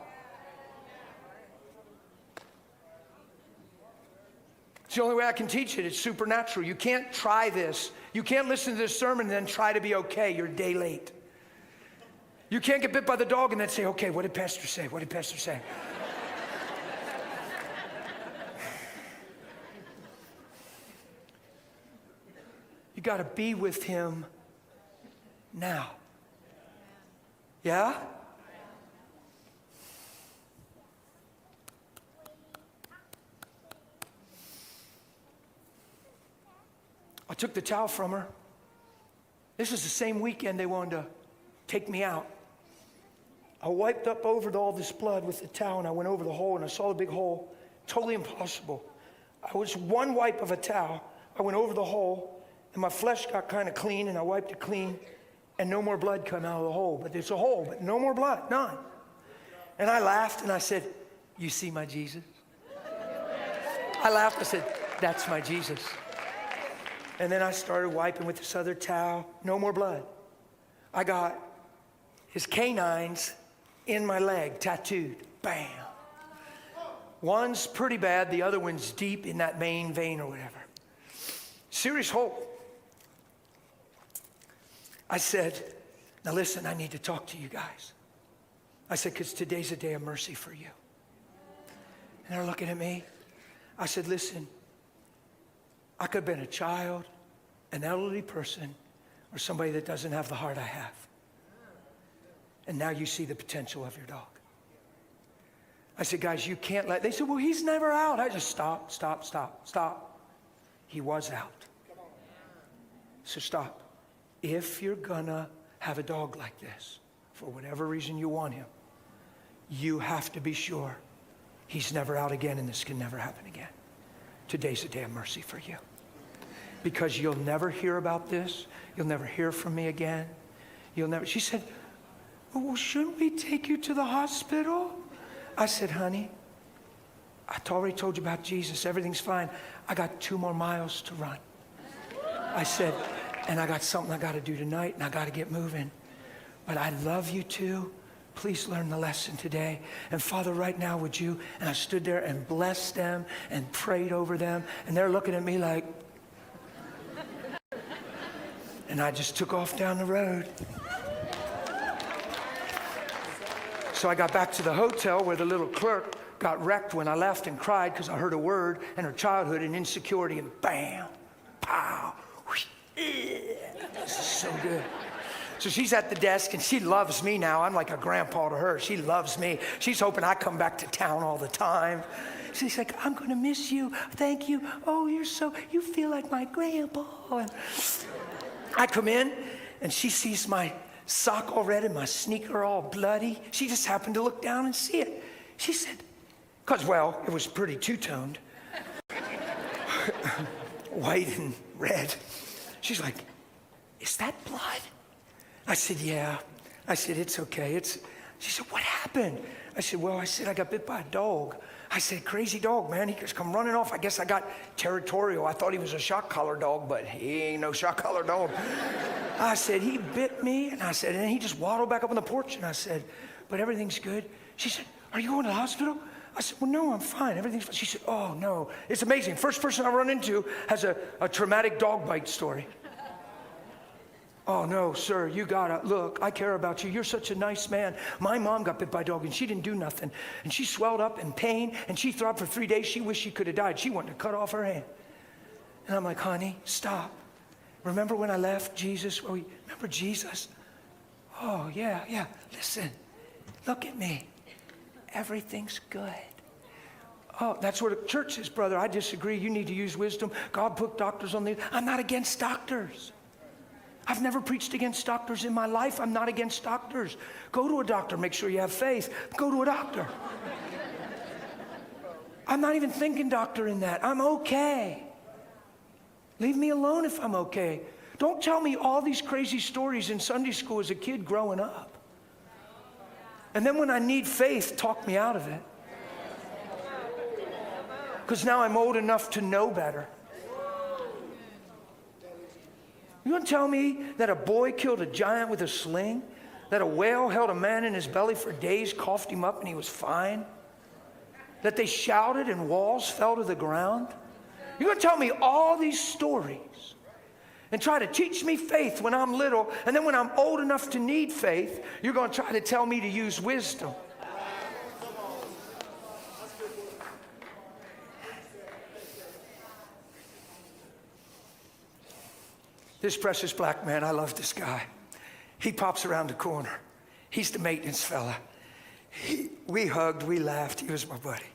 Speaker 1: It's the only way I can teach it. It's supernatural. You can't try this. You can't listen to this sermon and then try to be okay. You're a day late. You can't get bit by the dog and then say, okay, what did Pastor say? What did Pastor say? You got to be with him now. Yeah? I took the towel from her. This is the same weekend they wanted to take me out. I wiped up over all this blood with the towel, and I went over the hole, and I saw the big hole. Totally impossible. I was one wipe of a towel. I went over the hole, and my flesh got kind of clean, and I wiped it clean, and no more blood come out of the hole. But it's a hole, but no more blood, none. And I laughed, and I said, you see my Jesus? I laughed, I said, that's my Jesus. And then I started wiping with this other towel. No more blood. I got his canines in my leg, tattooed. Bam. One's pretty bad. The other one's deep in that main vein or whatever. Serious hole. I said, now listen, I need to talk to you guys. I said, because today's a day of mercy for you. And they're looking at me. I said, listen, I could have been a child, an elderly person, or somebody that doesn't have the heart I have. And now you see the potential of your dog. I said, guys, you can't let, they said, well, he's never out. I just stop. He was out. So stop. If you're gonna have a dog like this, for whatever reason you want him, you have to be sure he's never out again and this can never happen again. Today's a day of mercy for you. Because you'll never hear about this. You'll never hear from me again. She said, well, shouldn't we take you to the hospital? I said, honey, I already told you about Jesus. Everything's fine. I got 2 more miles to run. I said, and I got something I got to do tonight, and I got to get moving. But I love you too. Please learn the lesson today. And Father, right now, would you? And I stood there and blessed them and prayed over them. And they're looking at me like, and I just took off down the road. So I got back to the hotel where the little clerk got wrecked when I left and cried because I heard a word and her childhood and insecurity, and bam, pow, whoosh, this is so good. So she's at the desk, and she loves me now. I'm like a grandpa to her. She loves me. She's hoping I come back to town all the time. She's like, I'm going to miss you. Thank you. Oh, you feel like my grandpa. And I come in, and she sees my sock all red and my sneaker all bloody. She just happened to look down and see it. She said, because, well, it was pretty two-toned. White and red. She's like, is that blood? I said, yeah. I said, it's okay. She said, what happened? I said, I got bit by a dog. I said, crazy dog, man. He just come running off. I guess I got territorial. I thought he was a shock collar dog, but he ain't no shock collar dog. I said, he bit me. And I said, and he just waddled back up on the porch. And I said, but everything's good. She said, are you going to the hospital? I said, well, no, I'm fine. Everything's fine. She said, oh, no. It's amazing. First person I run into has a traumatic dog bite story. Oh, no, sir, you gotta, look, I care about you. You're such a nice man. My mom got bit by a dog, and she didn't do nothing. And she swelled up in pain, and she throbbed for 3 days. She wished she could have died. She wanted to cut off her hand. And I'm like, honey, stop. Remember when I left Jesus? Remember Jesus? Oh, yeah. Listen, look at me. Everything's good. Oh, that's what a church is, brother. I disagree. You need to use wisdom. God put doctors on the... I'm not against doctors. I've never preached against doctors in my life. I'm not against doctors. Go to a doctor. Make sure you have faith. Go to a doctor. I'm not even thinking doctor in that. I'm okay. Leave me alone if I'm okay. Don't tell me all these crazy stories in Sunday school as a kid growing up. And then when I need faith, talk me out of it. Because now I'm old enough to know better. You gonna tell me that a boy killed a giant with a sling? That a whale held a man in his belly for days, coughed him up, and he was fine? That they shouted and walls fell to the ground? You're gonna tell me all these stories and try to teach me faith when I'm little, and then when I'm old enough to need faith, you're gonna try to tell me to use wisdom. This precious black man, I love this guy. He pops around the corner. He's the maintenance fella. We hugged, we laughed. He was my buddy.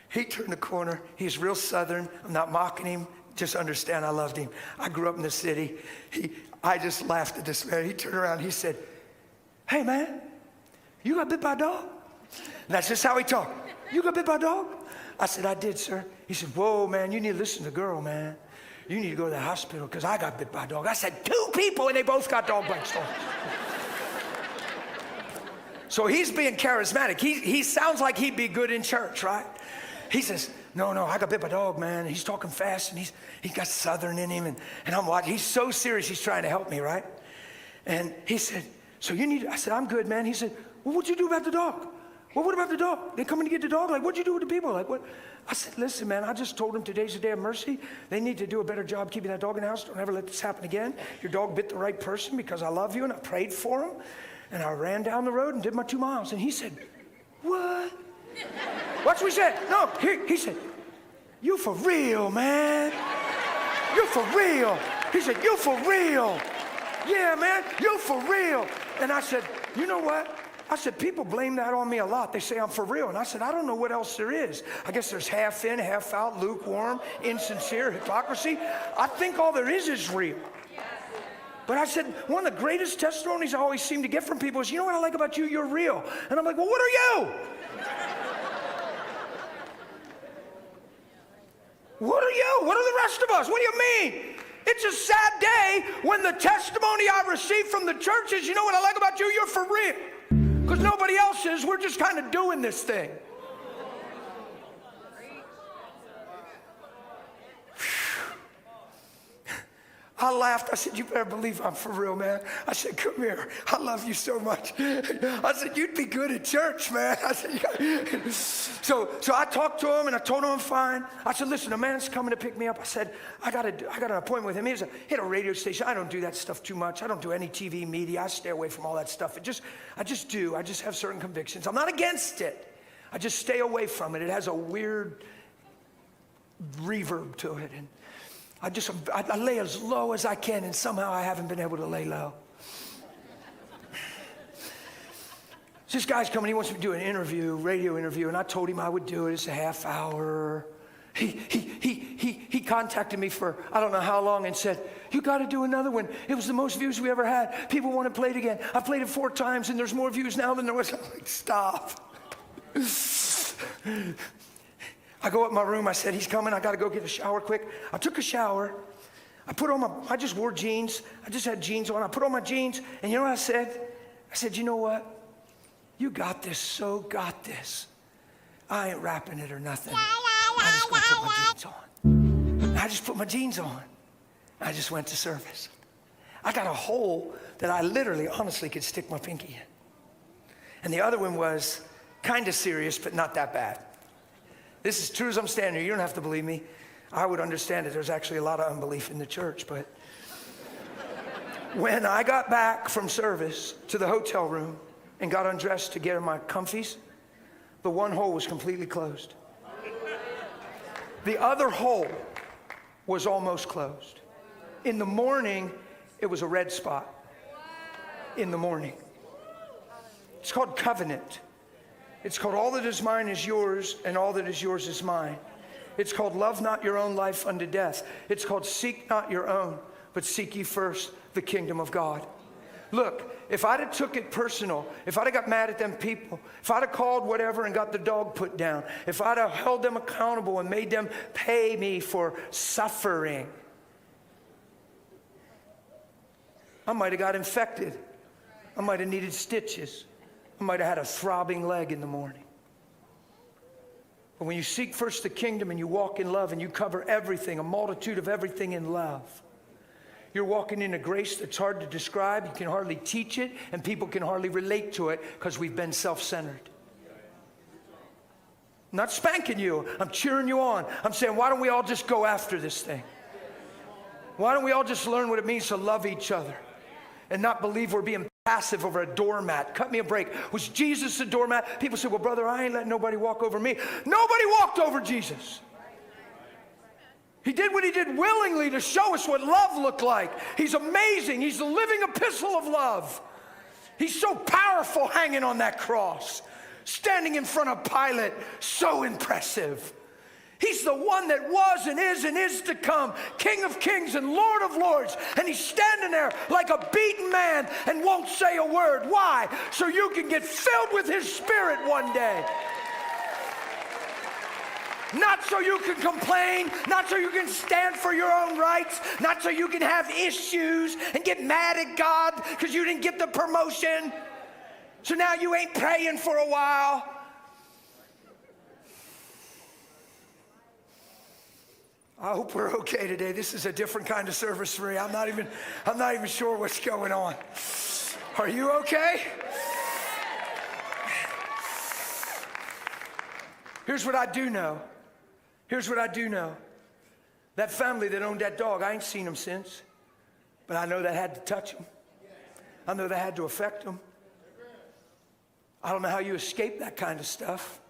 Speaker 1: He turned the corner. He's real Southern. I'm not mocking him. Just understand I loved him. I grew up in the city. I just laughed at this man. He turned around. He said, hey, man, you got bit by a dog? And that's just how he talked. You got bit by a dog? I said, I did, sir. He said, whoa, man, you need to listen to the girl, man. You need to go to the hospital because I got bit by a dog. I said, 2 people, and they both got dog bite stories. So he's being charismatic. He sounds like he'd be good in church, right? He says, no, I got bit by a dog, man. He's talking fast, and he's got Southern in him. And I'm watching. He's so serious. He's trying to help me, right? And he said, so you need, I said, I'm good, man. He said, well, what'd you do about the dog? Well, what about the dog? They coming to get the dog? Like, what'd you do with the people? Like, what? I said, listen, man, I just told them today's the day of mercy. They need to do a better job keeping that dog in the house. Don't ever let this happen again. Your dog bit the right person because I love you, and I prayed for him. And I ran down the road and did my 2 miles. And he said, what? Watch what he said. No, he said, you for real, man. You for real. He said, you for real. Yeah, man, you for real. And I said, you know what? I said, people blame that on me a lot. They say I'm for real. And I said, I don't know what else there is. I guess there's half in, half out, lukewarm, insincere, hypocrisy. I think all there is real. But I said, one of the greatest testimonies I always seem to get from people is, you know what I like about you? You're real. And I'm like, well, what are you? What are you? What are the rest of us? What do you mean? It's a sad day when the testimony I receive from the church is, you know what I like about you? You're for real. Because nobody else is. We're just kind of doing this thing. I laughed. I said, you better believe I'm for real, man. I said, come here. I love you so much. I said, you'd be good at church, man. I said, yeah. So I talked to him and I told him I'm fine. I said, listen, a man's coming to pick me up. I said, I got an appointment with him. He had a radio station. I don't do that stuff too much. I don't do any TV media. I stay away from all that stuff. I just do. I just have certain convictions. I'm not against it. I just stay away from it. It has a weird reverb to it. And I lay as low as I can, and somehow I haven't been able to lay low. This guy's coming, he wants me to do an interview, radio interview, and I told him I would do it. It's a half hour. He contacted me for I don't know how long and said, you got to do another one. It was the most views we ever had. People want to play it again. I played it 4 times, and there's more views now than there was. I'm like, stop. I go up my room, I said, he's coming, I gotta go get a shower quick. I took a shower, I just wore jeans, I just had jeans on, I put on my jeans, and you know what I said? I said, you know what? You got this, so got this. I ain't rapping it or nothing. I just gonna put my jeans on. I just put my jeans on. I just went to service. I got a hole that I literally, honestly could stick my pinky in. And the other one was kind of serious, but not that bad. This is true as I'm standing here. You don't have to believe me. I would understand it. There's actually a lot of unbelief in the church. But when I got back from service to the hotel room and got undressed to get in my comfies, the one hole was completely closed. The other hole was almost closed. In the morning, it was a red spot. In the morning. It's called covenant. It's called all that is mine is yours, and all that is yours is mine. It's called love not your own life unto death. It's called seek not your own, but seek ye first the kingdom of God. Look, if I'd have took it personal, if I'd have got mad at them people, if I'd have called whatever and got the dog put down, if I'd have held them accountable and made them pay me for suffering, I might have got infected. I might have needed stitches. I might have had a throbbing leg in the morning. But when you seek first the kingdom and you walk in love and you cover everything, a multitude of everything in love, you're walking in a grace that's hard to describe. You can hardly teach it, and people can hardly relate to it because we've been self-centered. I'm not spanking you. I'm cheering you on. I'm saying, why don't we all just go after this thing? Why don't we all just learn what it means to love each other and not believe we're being passive over a doormat? Cut me a break. Was Jesus a doormat? People say, well, brother, I ain't letting nobody walk over me. Nobody walked over Jesus. He did what he did willingly to show us what love looked like. He's amazing. He's the living epistle of love. He's so powerful hanging on that cross, standing in front of Pilate, so impressive. He's the one that was and is to come, King of kings and Lord of lords. And he's standing there like a beaten man and won't say a word. Why? So you can get filled with his spirit one day. Not so you can complain, not so you can stand for your own rights, not so you can have issues and get mad at God because you didn't get the promotion. So now you ain't praying for a while. I hope we're okay today. This is a different kind of service for me. I'm not even sure what's going on. Are you okay? Here's what I do know. That family that owned that dog, I ain't seen them since. But I know that had to touch them. I know that had to affect them. I don't know how you escape that kind of stuff.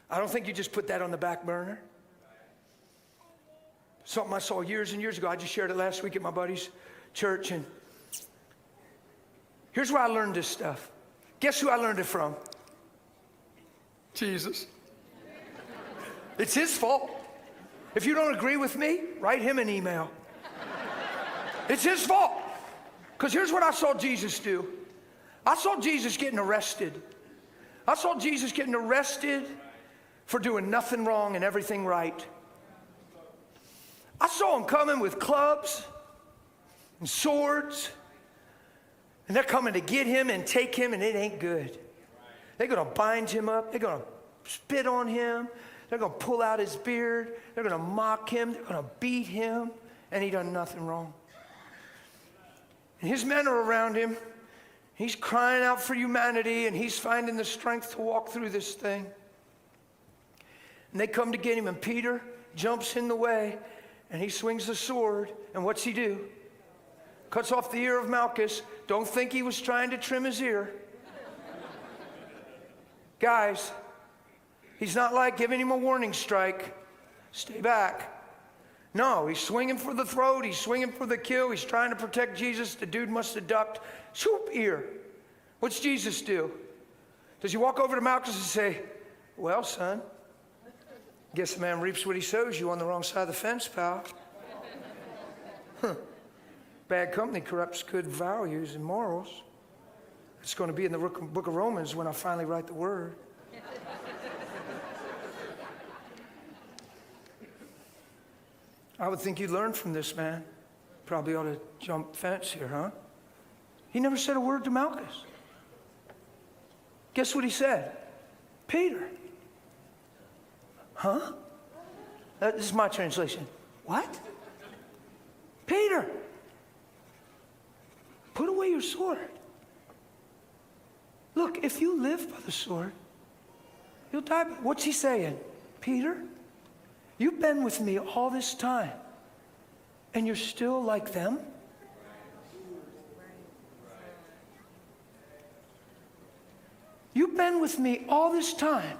Speaker 1: I don't think you just put that on the back burner. Something I saw years and years ago. I just shared it last week at my buddy's church. And here's where I learned this stuff. Guess who I learned it from? Jesus. It's his fault. If you don't agree with me, write him an email. It's his fault. Because here's what I saw Jesus do. I saw Jesus getting arrested. I saw Jesus getting arrested for doing nothing wrong and everything right. I saw him coming with clubs and swords, and they're coming to get him and take him, and it ain't good. They're going to bind him up. They're going to spit on him. They're going to pull out his beard. They're going to mock him. They're going to beat him, and he done nothing wrong. And his men are around him. He's crying out for humanity, and he's finding the strength to walk through this thing. And they come to get him, and Peter jumps in the way, and he swings the sword. And what's he do? Cuts off the ear of Malchus. Don't think he was trying to trim his ear. Guys, he's not like giving him a warning strike. Stay back. No, he's swinging for the throat. He's swinging for the kill. He's trying to protect Jesus. The dude must have ducked. Swoop, ear. What's Jesus do? Does he walk over to Malchus and say, well, son, guess the man reaps what he sows. You on the wrong side of the fence, pal. Huh. Bad company corrupts good values and morals. It's going to be in the book of Romans when I finally write the word. I would think you'd learn from this man. Probably ought to jump fence here, huh? He never said a word to Malchus. Guess what he said? Peter. Huh? This is my translation. What? Peter. Put away your sword. Look, if you live by the sword, you'll die. What's he saying? Peter, you've been with me all this time, and you're still like them? You've been with me all this time,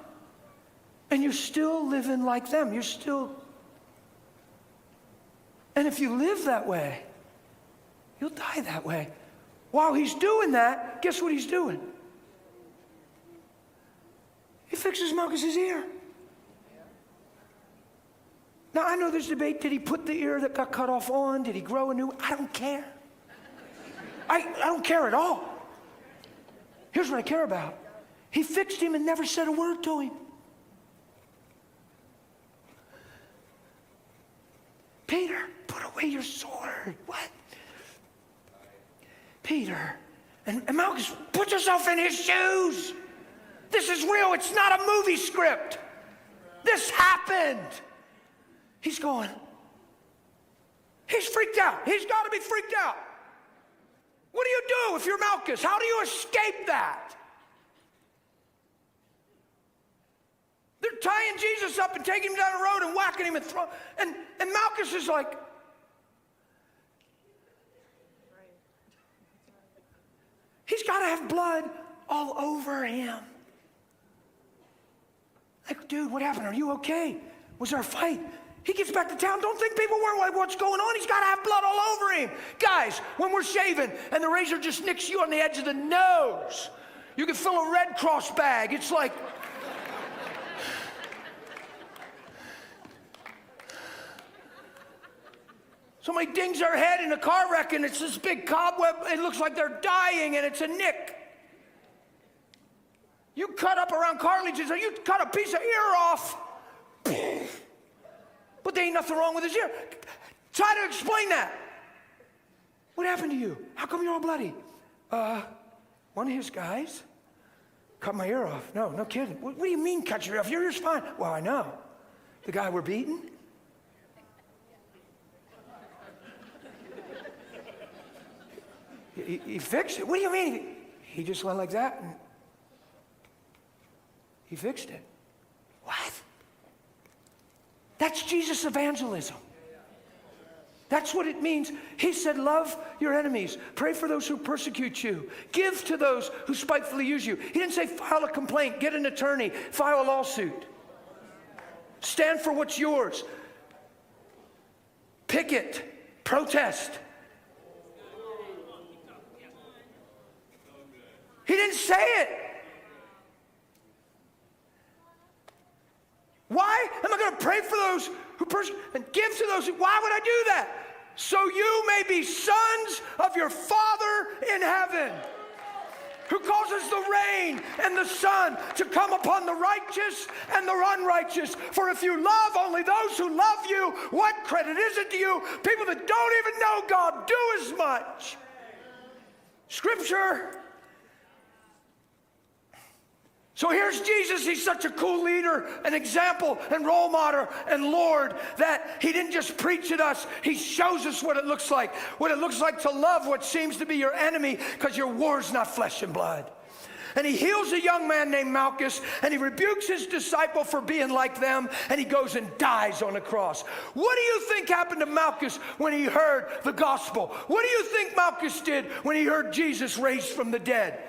Speaker 1: and you're still living like them. You're still... And if you live that way, you'll die that way. While he's doing that, guess what he's doing? He fixes Malchus's ear. Now, I know there's debate. Did he put the ear that got cut off on? Did he grow a new one? I don't care. I don't care at all. Here's what I care about. He fixed him and never said a word to him. Peter, put away your sword. What? Peter. And Malchus, put yourself in his shoes. This is real. It's not a movie script. This happened. He's going. He's freaked out. He's got to be freaked out. What do you do if you're Malchus? How do you escape that? They're tying Jesus up and taking him down the road and whacking him and throwing. And Malchus is like, he's got to have blood all over him. Like, dude, what happened? Are you okay? Was there a fight? He gets back to town. Don't think people were like, what's going on? He's got to have blood all over him. Guys, when we're shaving and the razor just nicks you on the edge of the nose, you can fill a Red Cross bag. It's like... Somebody dings their head in a car wreck and it's this big cobweb. It looks like they're dying and it's a nick. You cut up around cartilages or you cut a piece of ear off. But there ain't nothing wrong with his ear. Try to explain that. What happened to you? How come you're all bloody? One of his guys cut my ear off. No kidding. What do you mean cut your ear off? Your ear's fine. Well, I know. The guy we're beating? He fixed it. What do you mean? He just went like that and he fixed it. What? That's Jesus' evangelism. That's what it means. He said, love your enemies. Pray for those who persecute you. Give to those who spitefully use you. He didn't say file a complaint, get an attorney, file a lawsuit. Stand for what's yours. Picket, protest. He didn't say it. Why am I going to pray for those who persecute and give to those who... Why would I do that? So you may be sons of your Father in heaven, who causes the rain and the sun to come upon the righteous and the unrighteous. For if you love only those who love you, what credit is it to you? People that don't even know God do as much. Scripture So here's Jesus. He's such a cool leader, an example, and role model, and Lord, that he didn't just preach at us. He shows us what it looks like to love what seems to be your enemy, because your war's not flesh and blood. And he heals a young man named Malchus, and he rebukes his disciple for being like them, and he goes and dies on the cross. What do you think happened to Malchus when he heard the gospel? What do you think Malchus did when he heard Jesus raised from the dead?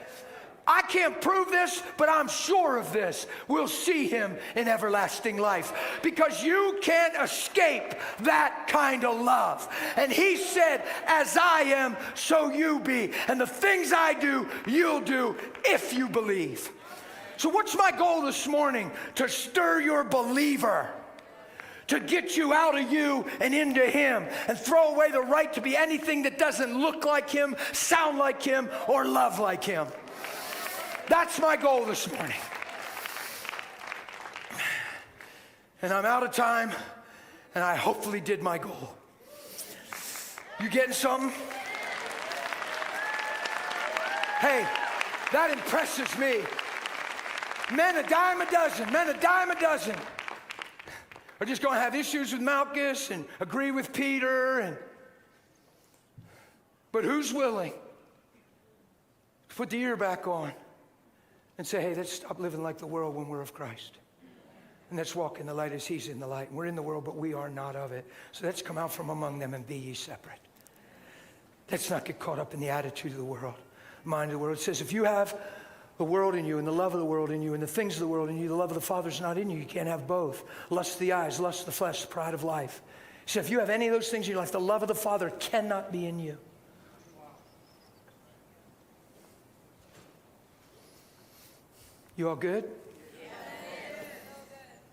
Speaker 1: I can't prove this, but I'm sure of this. We'll see him in everlasting life, because you can't escape that kind of love. And he said, as I am, so you be. And the things I do, you'll do if you believe. So what's my goal this morning? To stir your believer, to get you out of you and into him, and throw away the right to be anything that doesn't look like him, sound like him, or love like him. That's my goal this morning. And I'm out of time, and I hopefully did my goal. You getting something? Hey, that impresses me. Men a dime a dozen, men a dime a dozen are just going to have issues with Malchus and agree with Peter. But who's willing to put the ear back on and say, hey, let's stop living like the world when we're of Christ. And let's walk in the light as he's in the light. And we're in the world, but we are not of it. So let's come out from among them and be ye separate. Let's not get caught up in the attitude of the world, mind of the world. It says, if you have the world in you and the love of the world in you and the things of the world in you, the love of the Father's not in you. You can't have both. Lust of the eyes, lust of the flesh, the pride of life. He said, if you have any of those things in your life, the love of the Father cannot be in you. You all good? Yes.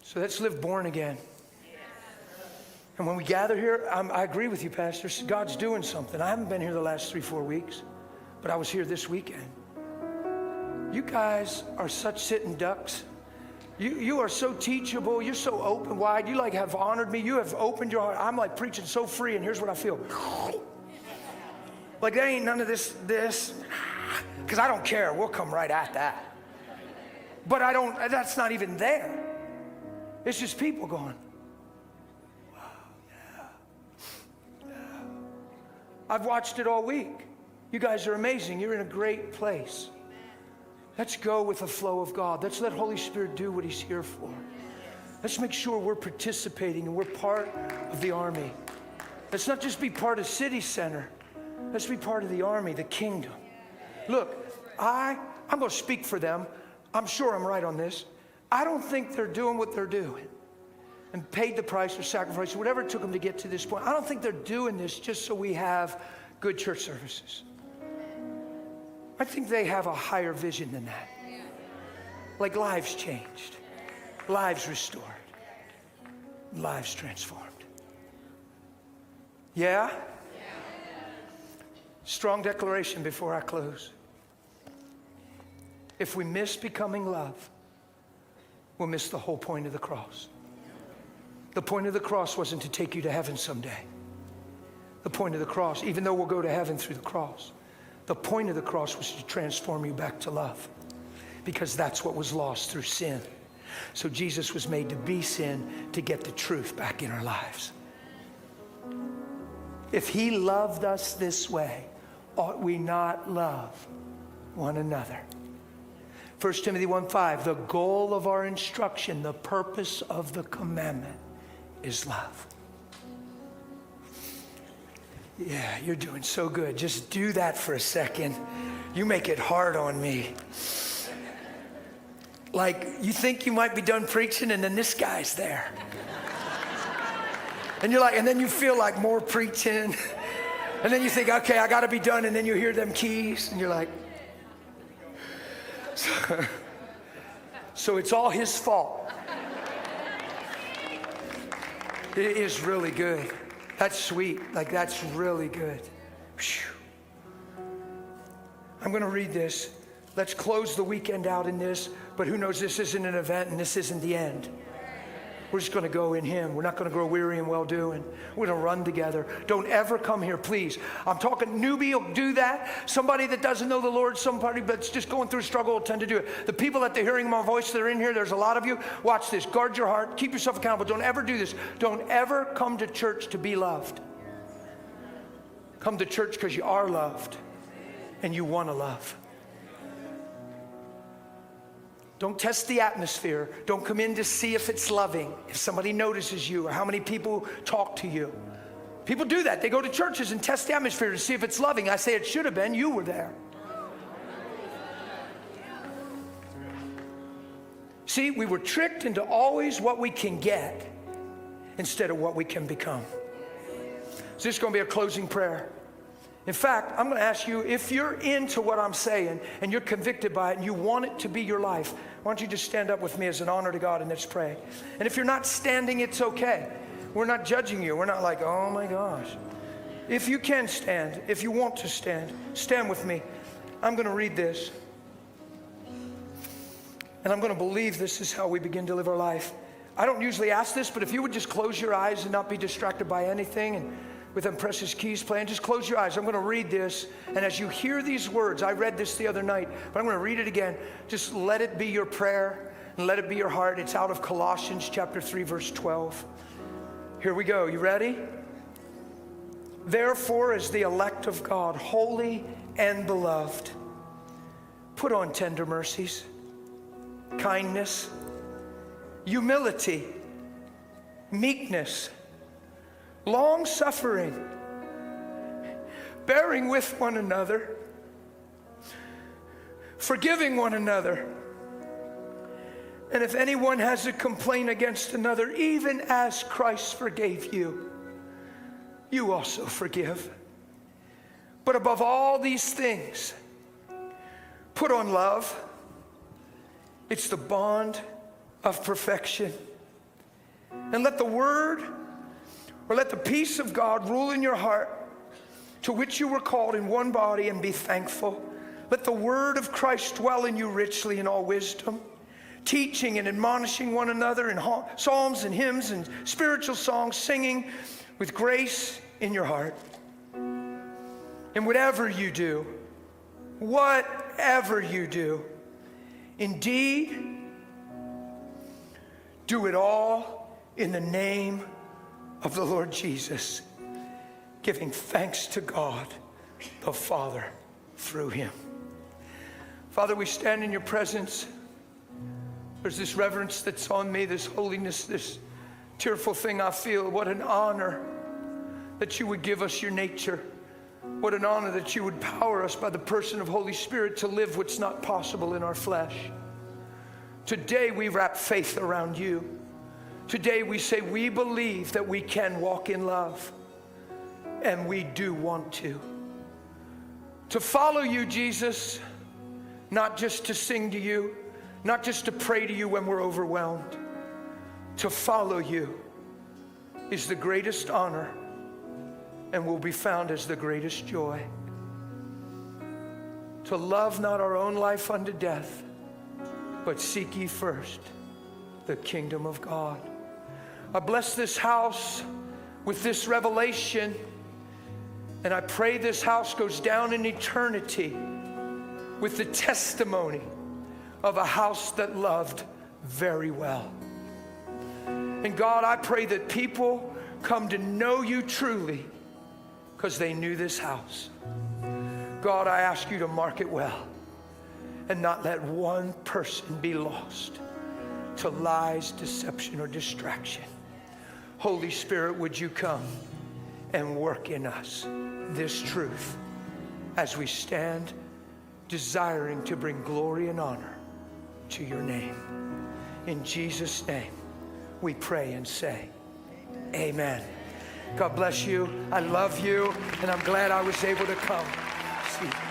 Speaker 1: So let's live born again. Yes. And when we gather here, I agree with you, Pastor. God's doing something. I haven't been here the last 3-4 weeks, but I was here this weekend. You guys are such sitting ducks. You are so teachable. You're so open wide. You like have honored me. You have opened your heart. I'm like preaching so free, and here's what I feel. Like there ain't none of this, because I don't care. We'll come right at that. But that's not even there. It's just people going, wow, yeah. I've watched it all week. You guys are amazing. You're in a great place. Let's go with the flow of God. Let's let Holy Spirit do what he's here for. Let's make sure we're participating and we're part of the army. Let's not just be part of City Center. Let's be part of the army, the kingdom. Look, I'm going to speak for them. I'm sure I'm right on this. I don't think they're doing what they're doing and paid the price or sacrifice, whatever it took them to get to this point. I don't think they're doing this just so we have good church services. I think they have a higher vision than that. Like lives changed, lives restored, lives transformed. Yeah? Strong declaration before I close. If we miss becoming love, we'll miss the whole point of the cross. The point of the cross wasn't to take you to heaven someday. The point of the cross, even though we'll go to heaven through the cross, the point of the cross was to transform you back to love, because that's what was lost through sin. So Jesus was made to be sin to get the truth back in our lives. If he loved us this way, ought we not love one another? 1 Timothy 1:5, the goal of our instruction, the purpose of the commandment is love. Yeah, you're doing so good. Just do that for a second. You make it hard on me. Like you think you might be done preaching and then this guy's there. And you're like, and then you feel like more preaching. And then you think, okay, I got to be done. And then you hear them keys and you're like, so it's all his fault. It is really good. That's sweet. Like, that's really good. Whew. I'm going to read this. Let's close the weekend out in this. But who knows, this isn't an event and this isn't the end. We're just going to go in Him. We're not going to grow weary in well-doing. We're going to run together. Don't ever come here, please. I'm talking newbie will do that. Somebody that doesn't know the Lord, somebody that's just going through a struggle will tend to do it. The people that they're hearing my voice that are in here, there's a lot of you. Watch this. Guard your heart. Keep yourself accountable. Don't ever do this. Don't ever come to church to be loved. Come to church because you are loved and you want to love. Don't test the atmosphere. Don't come in to see if it's loving, if somebody notices you or how many people talk to you. People do that. They go to churches and test the atmosphere to see if it's loving. I say it should have been. You were there. See, we were tricked into always what we can get instead of what we can become. So this is going to be a closing prayer. In fact, I'm going to ask you, if you're into what I'm saying and you're convicted by it and you want it to be your life, why don't you just stand up with me as an honor to God and let's pray. And if you're not standing, it's okay. We're not judging you. We're not like, oh my gosh. If you can stand, if you want to stand with me. I'm going to read this. And I'm going to believe this is how we begin to live our life. I don't usually ask this, but if you would just close your eyes and not be distracted by anything, and with them precious keys playing, just close your eyes. I'm going to read this, and as you hear these words, I read this the other night, but I'm going to read it again. Just let it be your prayer and let it be your heart. It's out of Colossians chapter 3, verse 12. Here we go. You ready? Therefore, as the elect of God, holy and beloved, put on tender mercies, kindness, humility, meekness, long-suffering, bearing with one another, forgiving one another. And if anyone has a complaint against another, even as Christ forgave you, you also forgive. But above all these things, put on love. It's the bond of perfection. And let the word or let the peace of God rule in your heart, to which you were called in one body, and be thankful. Let the word of Christ dwell in you richly in all wisdom, teaching and admonishing one another in psalms and hymns and spiritual songs, singing with grace in your heart. And whatever you do, indeed, do it all in the name of the Lord Jesus, giving thanks to God the Father through Him. Father, we stand in your presence. There's this reverence that's on me, this holiness, this tearful thing I feel. What an honor that you would give us your nature. What an honor that you would power us by the person of Holy Spirit to live what's not possible in our flesh. Today we wrap faith around you. Today we say we believe that we can walk in love, and we do want to follow you, Jesus, not just to sing to you, not just to pray to you when we're overwhelmed. To follow you is the greatest honor and will be found as the greatest joy. To love not our own life unto death, but seek ye first the kingdom of God. I bless this house with this revelation, and I pray this house goes down in eternity with the testimony of a house that loved very well. And God, I pray that people come to know you truly because they knew this house. God, I ask you to mark it well and not let one person be lost to lies, deception, or distraction. Holy Spirit, would you come and work in us this truth as we stand desiring to bring glory and honor to your name. In Jesus' name, we pray and say, amen. God bless you. I love you, and I'm glad I was able to come. See you.